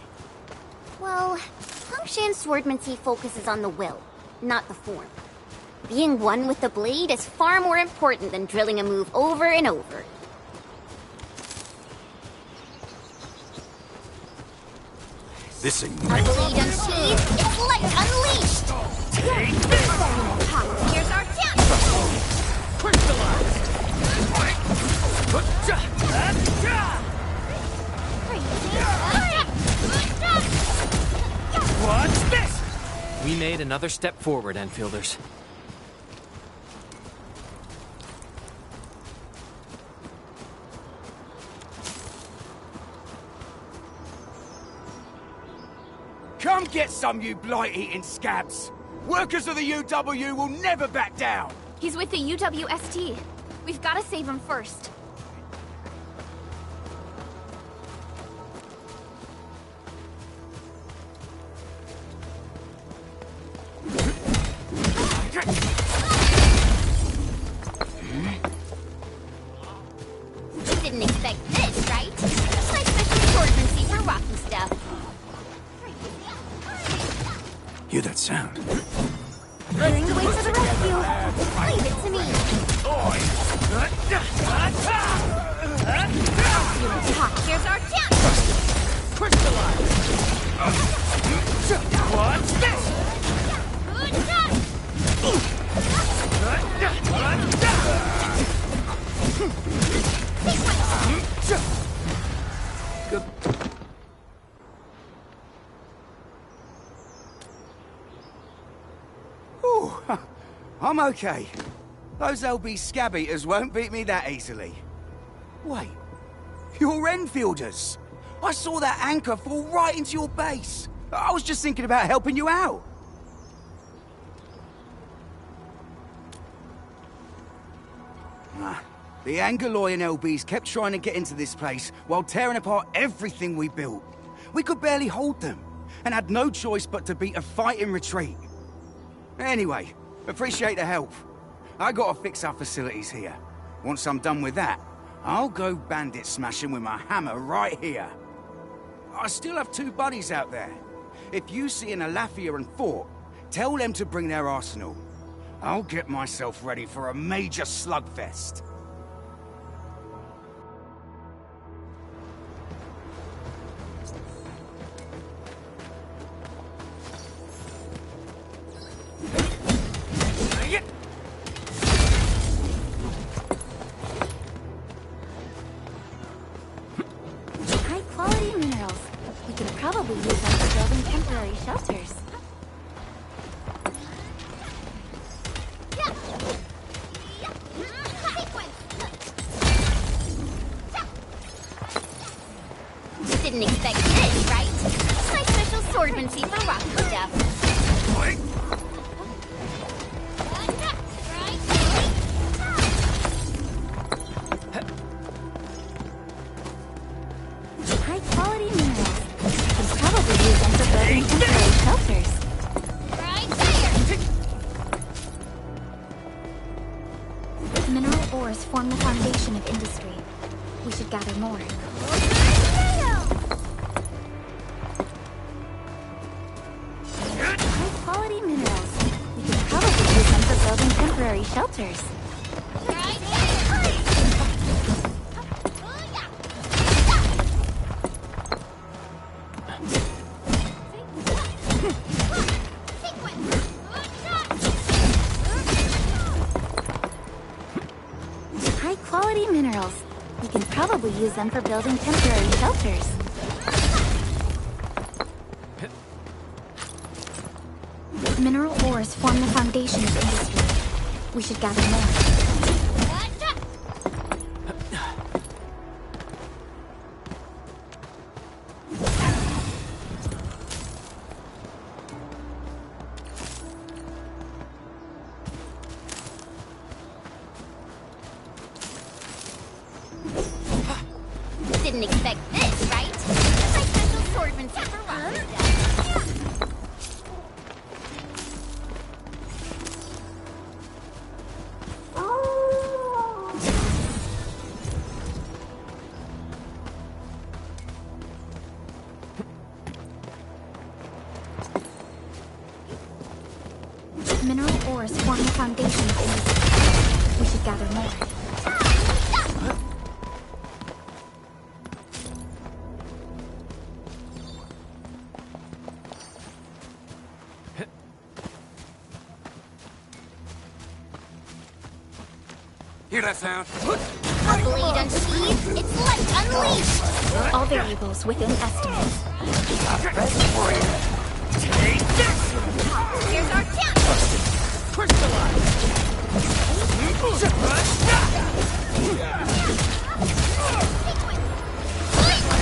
Well, Hongshan swordmancy focuses on the will, not the form. Being one with the blade is far more important than drilling a move over and over. This ain't A blade unsheathed is light unleashed! Here's our chance! Crystallized! What's this? We made another step forward, Enfielders. Come get some, you blight-eating scabs! Workers of the UW will never back down! He's with the UWST. We've got to save him first. Didn't expect this, right? My special swordmancy for rocky stuff. Hear that sound? Leading the way to the rescue. Leave it to me. Here's our chance. Crystallized! What's this? Good shot. Ooh, I'm okay. Those LB scab eaters won't beat me that easily. Wait, you're Enfielders. I saw that anchor fall right into your base. I was just thinking about helping you out. The Angaloyan LBs kept trying to get into this place while tearing apart everything we built. We could barely hold them, and had no choice but to beat a fight in retreat. Anyway, appreciate the help. I gotta fix our facilities here. Once I'm done with that, I'll go bandit smashing with my hammer right here. I still have 2 buddies out there. If you see an Alafia and Fort, tell them to bring their arsenal. I'll get myself ready for a major slugfest. High-quality minerals. We could probably use them for building temporary shelters. Didn't expect this, right? My special swordmancy for rock stuff. High-quality minerals. We can probably use them for building temporary shelters. Mineral ores form the foundation of industry. We should gather more. High-quality minerals. We could probably use them for building temporary shelters. High-quality minerals. We can probably use them for building temporary shelters. Mineral ores form the foundation of industry. We should gather more. Didn't expect this, right? My special swordmancy for rock stuff. Mineral ores form the foundation of industry. We should gather more. Hear that sound? A blade unsheathed, it's light unleashed! All variables within estimates. Here's our chance!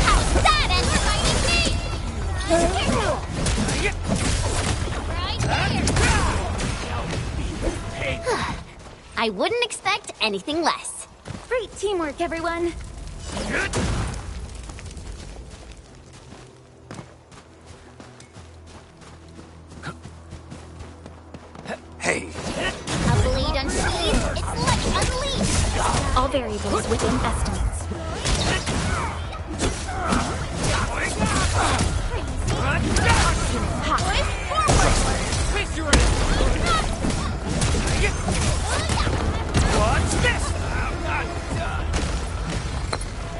How's that end fighting me? I wouldn't expect anything less. Great teamwork, everyone. Hey, A blade unsheathed, it's light unleashed! All variables within estimates.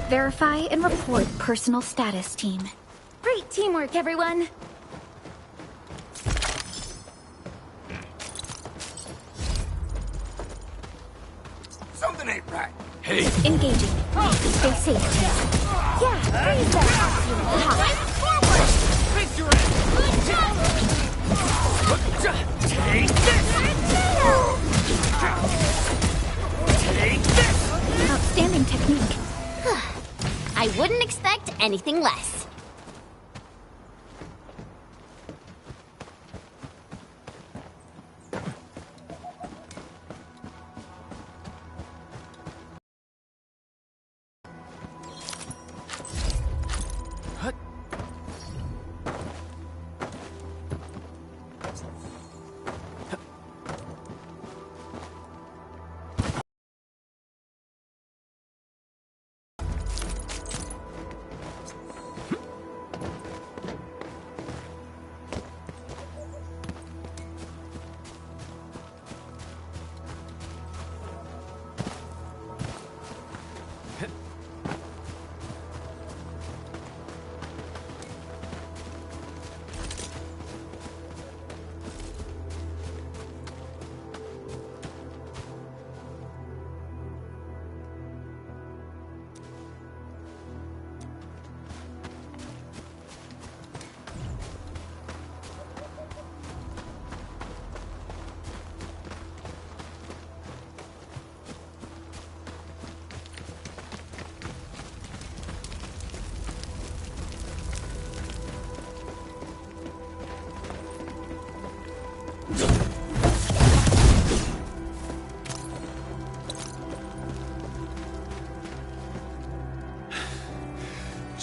Verify and report personal status, team. Great teamwork, everyone. something ain't right. Hey! Engaging. Stay safe, team. Yeah, freeze that. Forward! Take this! Outstanding technique. I wouldn't expect anything less.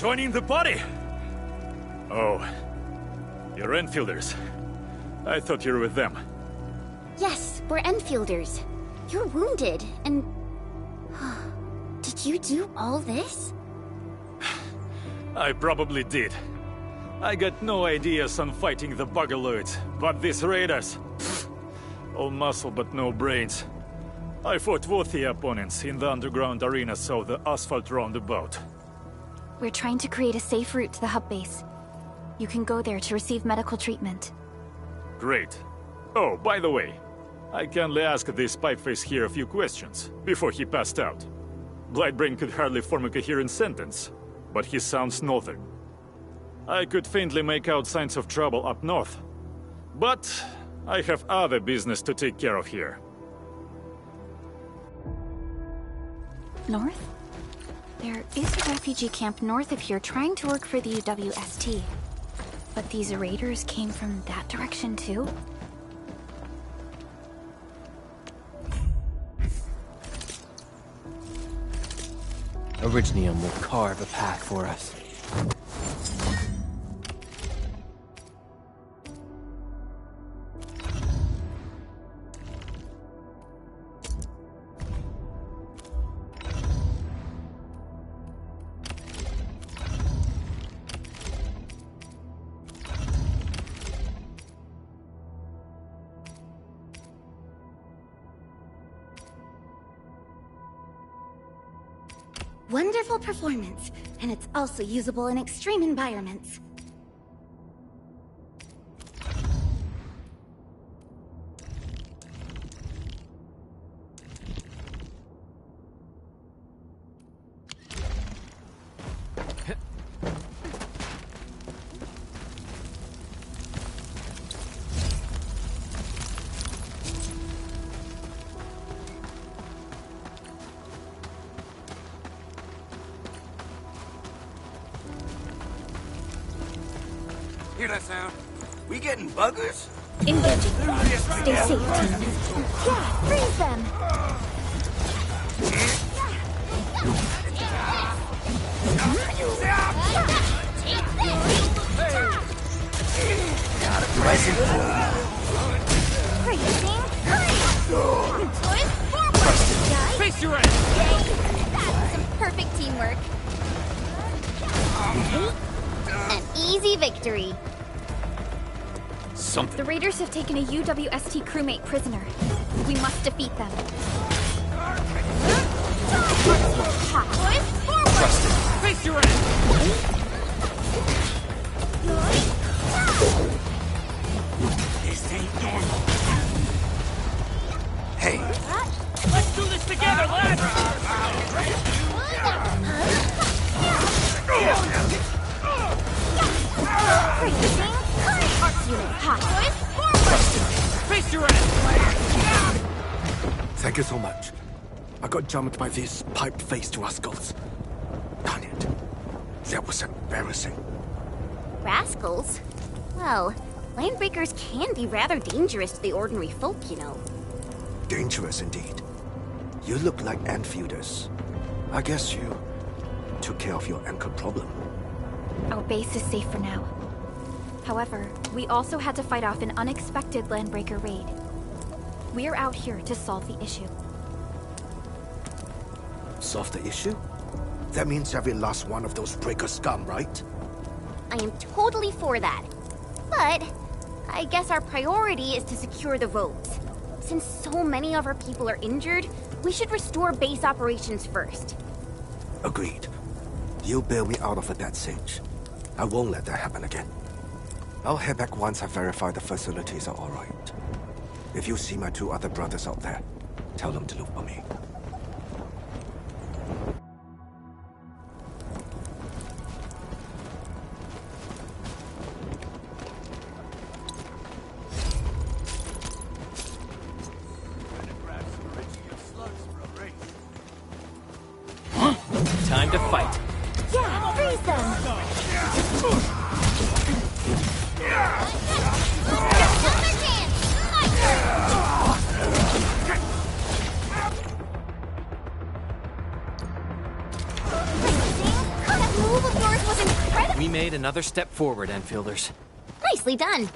joining the party? Oh, you're Enfielders. I thought you were with them. Yes, we're Enfielders. You're wounded, and... Did you do all this? I probably did. I got no ideas on fighting the Buggerloids, but these raiders... pfft, all muscle but no brains. I fought worthy opponents in the underground arenas of the asphalt roundabout. We're trying to create a safe route to the hub base. You can go there to receive medical treatment. Great. Oh, by the way, I kindly asked this pipeface here a few questions before he passed out. Blightbrain could hardly form a coherent sentence, but he sounds northern. I could faintly make out signs of trouble up north, but I have other business to take care of here. North? There is a refugee camp north of here trying to work for the UWST. But these raiders came from that direction too? Orignium will carve a path for us. Wonderful performance, and it's also usable in extreme environments. Hear that sound? We getting buggers? Engaging. Stay safe, team. Yeah, freeze them! Rising Face your end! That's some perfect teamwork. An easy victory. Something. The raiders have taken a UWST crewmate prisoner. We must defeat them. Face your end! This ain't normal. Hey. Let's do this together, lads! Face your end! Thank you so much. I got jumped by these pipe-faced rascals. Darn it. That was embarrassing. Rascals? Well, landbreakers can be rather dangerous to the ordinary folk, you know. Dangerous indeed. You look like Enfielders. I guess you took care of your anchor problem. Our base is safe for now. However, we also had to fight off an unexpected landbreaker raid. We're out here to solve the issue. Solve the issue? That means every last one of those breaker scum, right? I am totally for that. But I guess our priority is to secure the roads. Since so many of our people are injured, we should restore base operations first. Agreed. You bail me out of a death stage. I won't let that happen again. I'll head back once I verify the facilities are alright. If you see my two other brothers out there, tell them to look for me. Time to fight. Yeah, freeze them! another step forward, Enfielders. Nicely done.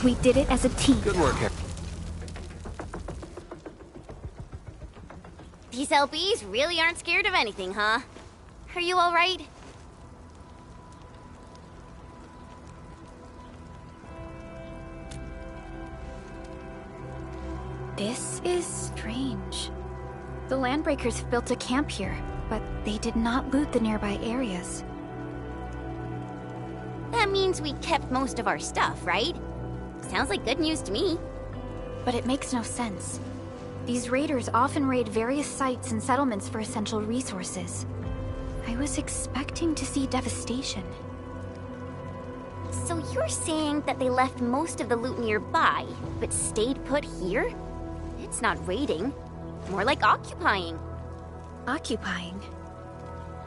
We did it as a team. Good work, Harry. These LBs really aren't scared of anything, huh? Are you alright? This is strange. The Landbreakers built a camp here, but they did not loot the nearby areas. That means we kept most of our stuff, right? Sounds like good news to me. But it makes no sense. These raiders often raid various sites and settlements for essential resources. I was expecting to see devastation. So you're saying that they left most of the loot nearby, but stayed put here? It's not raiding. More like occupying. Occupying?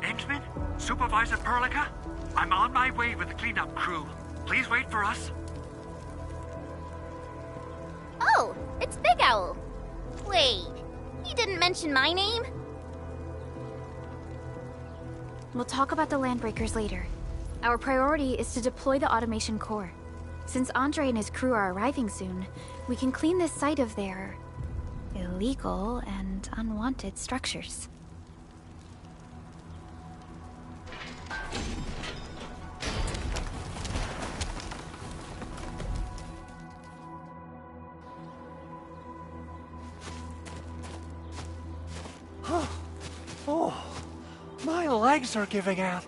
Endman? Supervisor Perlica? I'm on my way with the cleanup crew. Please wait for us. Oh, it's Big Owl. Wait, he didn't mention my name? We'll talk about the Landbreakers later. Our priority is to deploy the automation core. Since Andre and his crew are arriving soon, we can clean this site of their illegal and unwanted structures. Oh, my legs are giving out.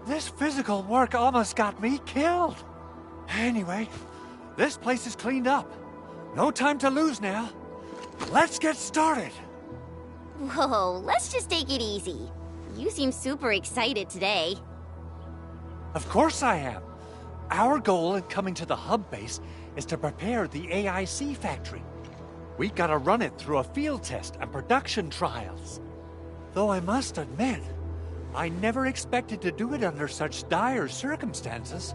This physical work almost got me killed. Anyway, this place is cleaned up. No time to lose now. Let's get started. Whoa, let's just take it easy. You seem super excited today. Of course I am. Our goal in coming to the hub base is to prepare the AIC factory. We gotta run it through a field test and production trials. Though I must admit, I never expected to do it under such dire circumstances.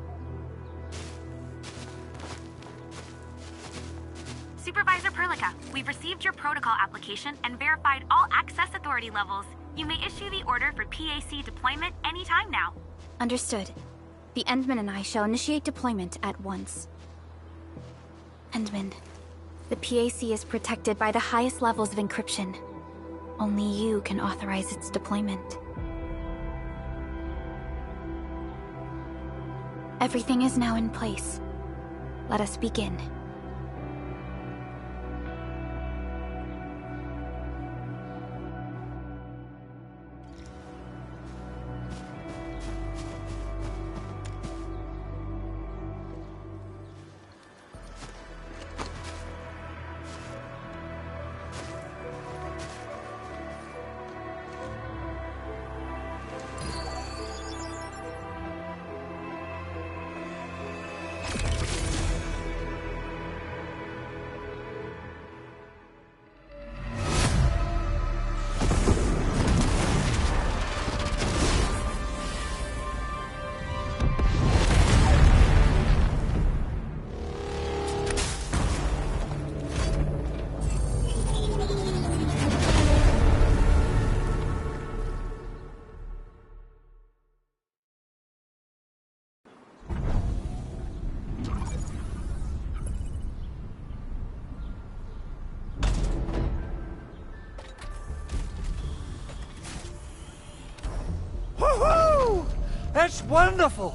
Supervisor Perlica, we've received your protocol application and verified all access authority levels. You may issue the order for PAC deployment anytime now. Understood. The Endman and I shall initiate deployment at once. Endman, the PAC is protected by the highest levels of encryption. Only you can authorize its deployment. Everything is now in place. Let us begin. That's wonderful!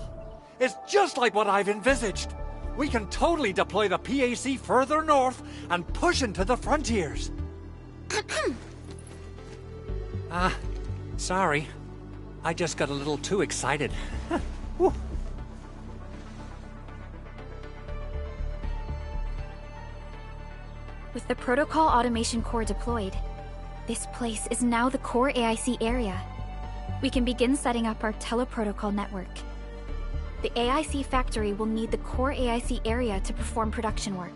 It's just like what I've envisaged. We can totally deploy the PAC further north and push into the frontiers. Sorry. I just got a little too excited. Whew. With the Protocol Automation Core deployed, this place is now the core AIC area. We can begin setting up our teleprotocol network. The AIC factory will need the core AIC area to perform production work.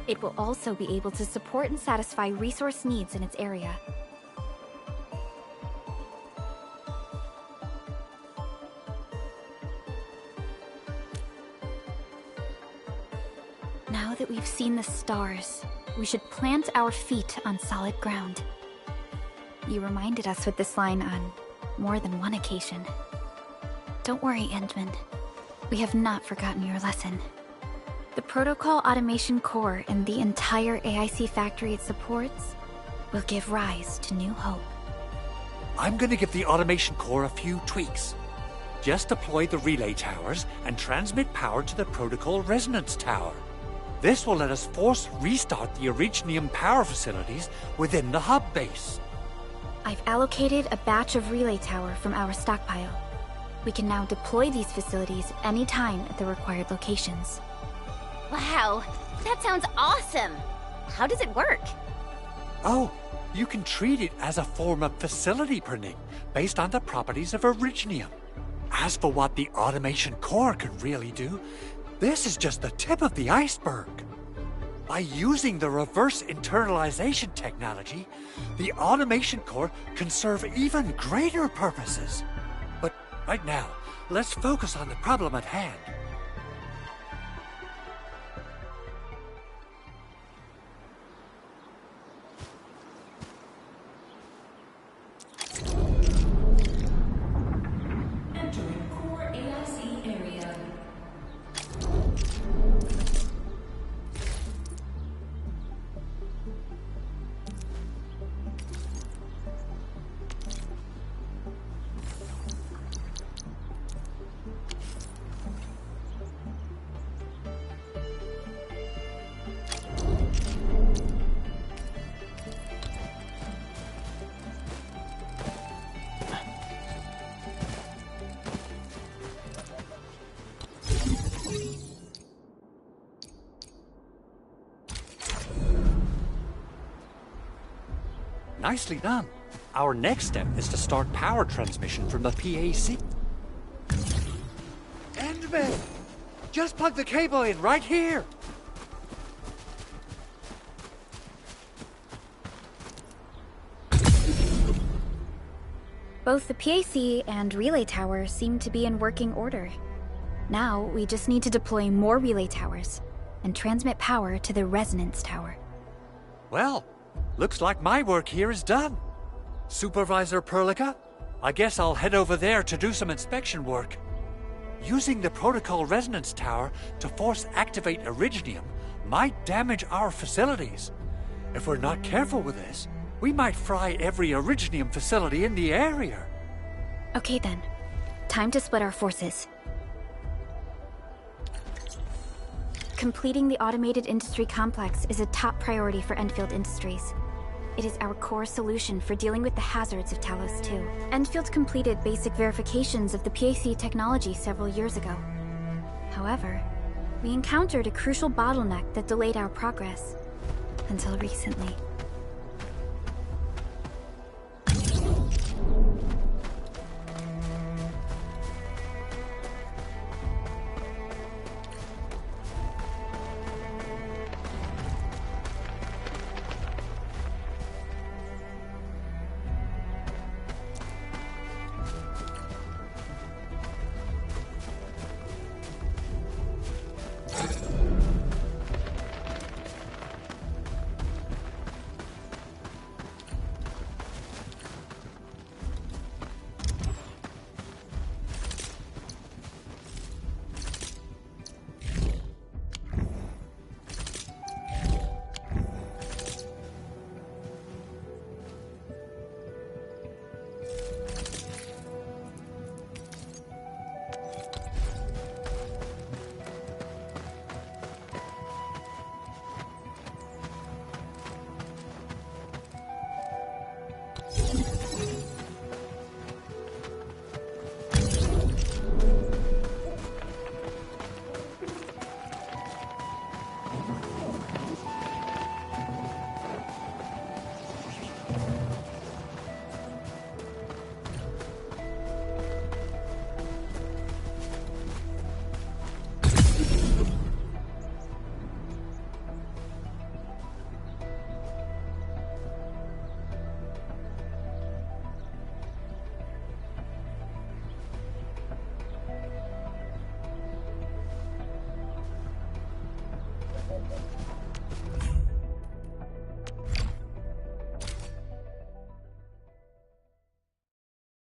It will also be able to support and satisfy resource needs in its area. Now that we've seen the stars, we should plant our feet on solid ground. You reminded us with this line on more than one occasion. Don't worry, Endman. We have not forgotten your lesson. The Protocol Automation Core and the entire AIC factory it supports will give rise to new hope. I'm gonna give the Automation Core a few tweaks. Just deploy the relay towers and transmit power to the Protocol Resonance Tower. This will let us force restart the Originium power facilities within the hub base. I've allocated a batch of relay tower from our stockpile. We can now deploy these facilities anytime at the required locations. Wow, that sounds awesome! How does it work? Oh, you can treat it as a form of facility printing based on the properties of Originium. As for what the Automation Core can really do, this is just the tip of the iceberg. By using the reverse internalization technology, the Automation Core can serve even greater purposes. But right now, let's focus on the problem at hand. Entering core AIC area. Nicely done. Our next step is to start power transmission from the PAC. Endman! Just plug the cable in right here! Both the PAC and relay tower seem to be in working order. Now, we just need to deploy more relay towers and transmit power to the resonance tower. Well, looks like my work here is done. Supervisor Perlica, I guess I'll head over there to do some inspection work. Using the Protocol Resonance Tower to force activate Originium might damage our facilities. If we're not careful with this, we might fry every Originium facility in the area. Okay then. Time to split our forces. Completing the automated industry complex is a top priority for Endfield Industries. It is our core solution for dealing with the hazards of Talos 2. Endfield completed basic verifications of the PAC technology several years ago. However, we encountered a crucial bottleneck that delayed our progress. Until recently.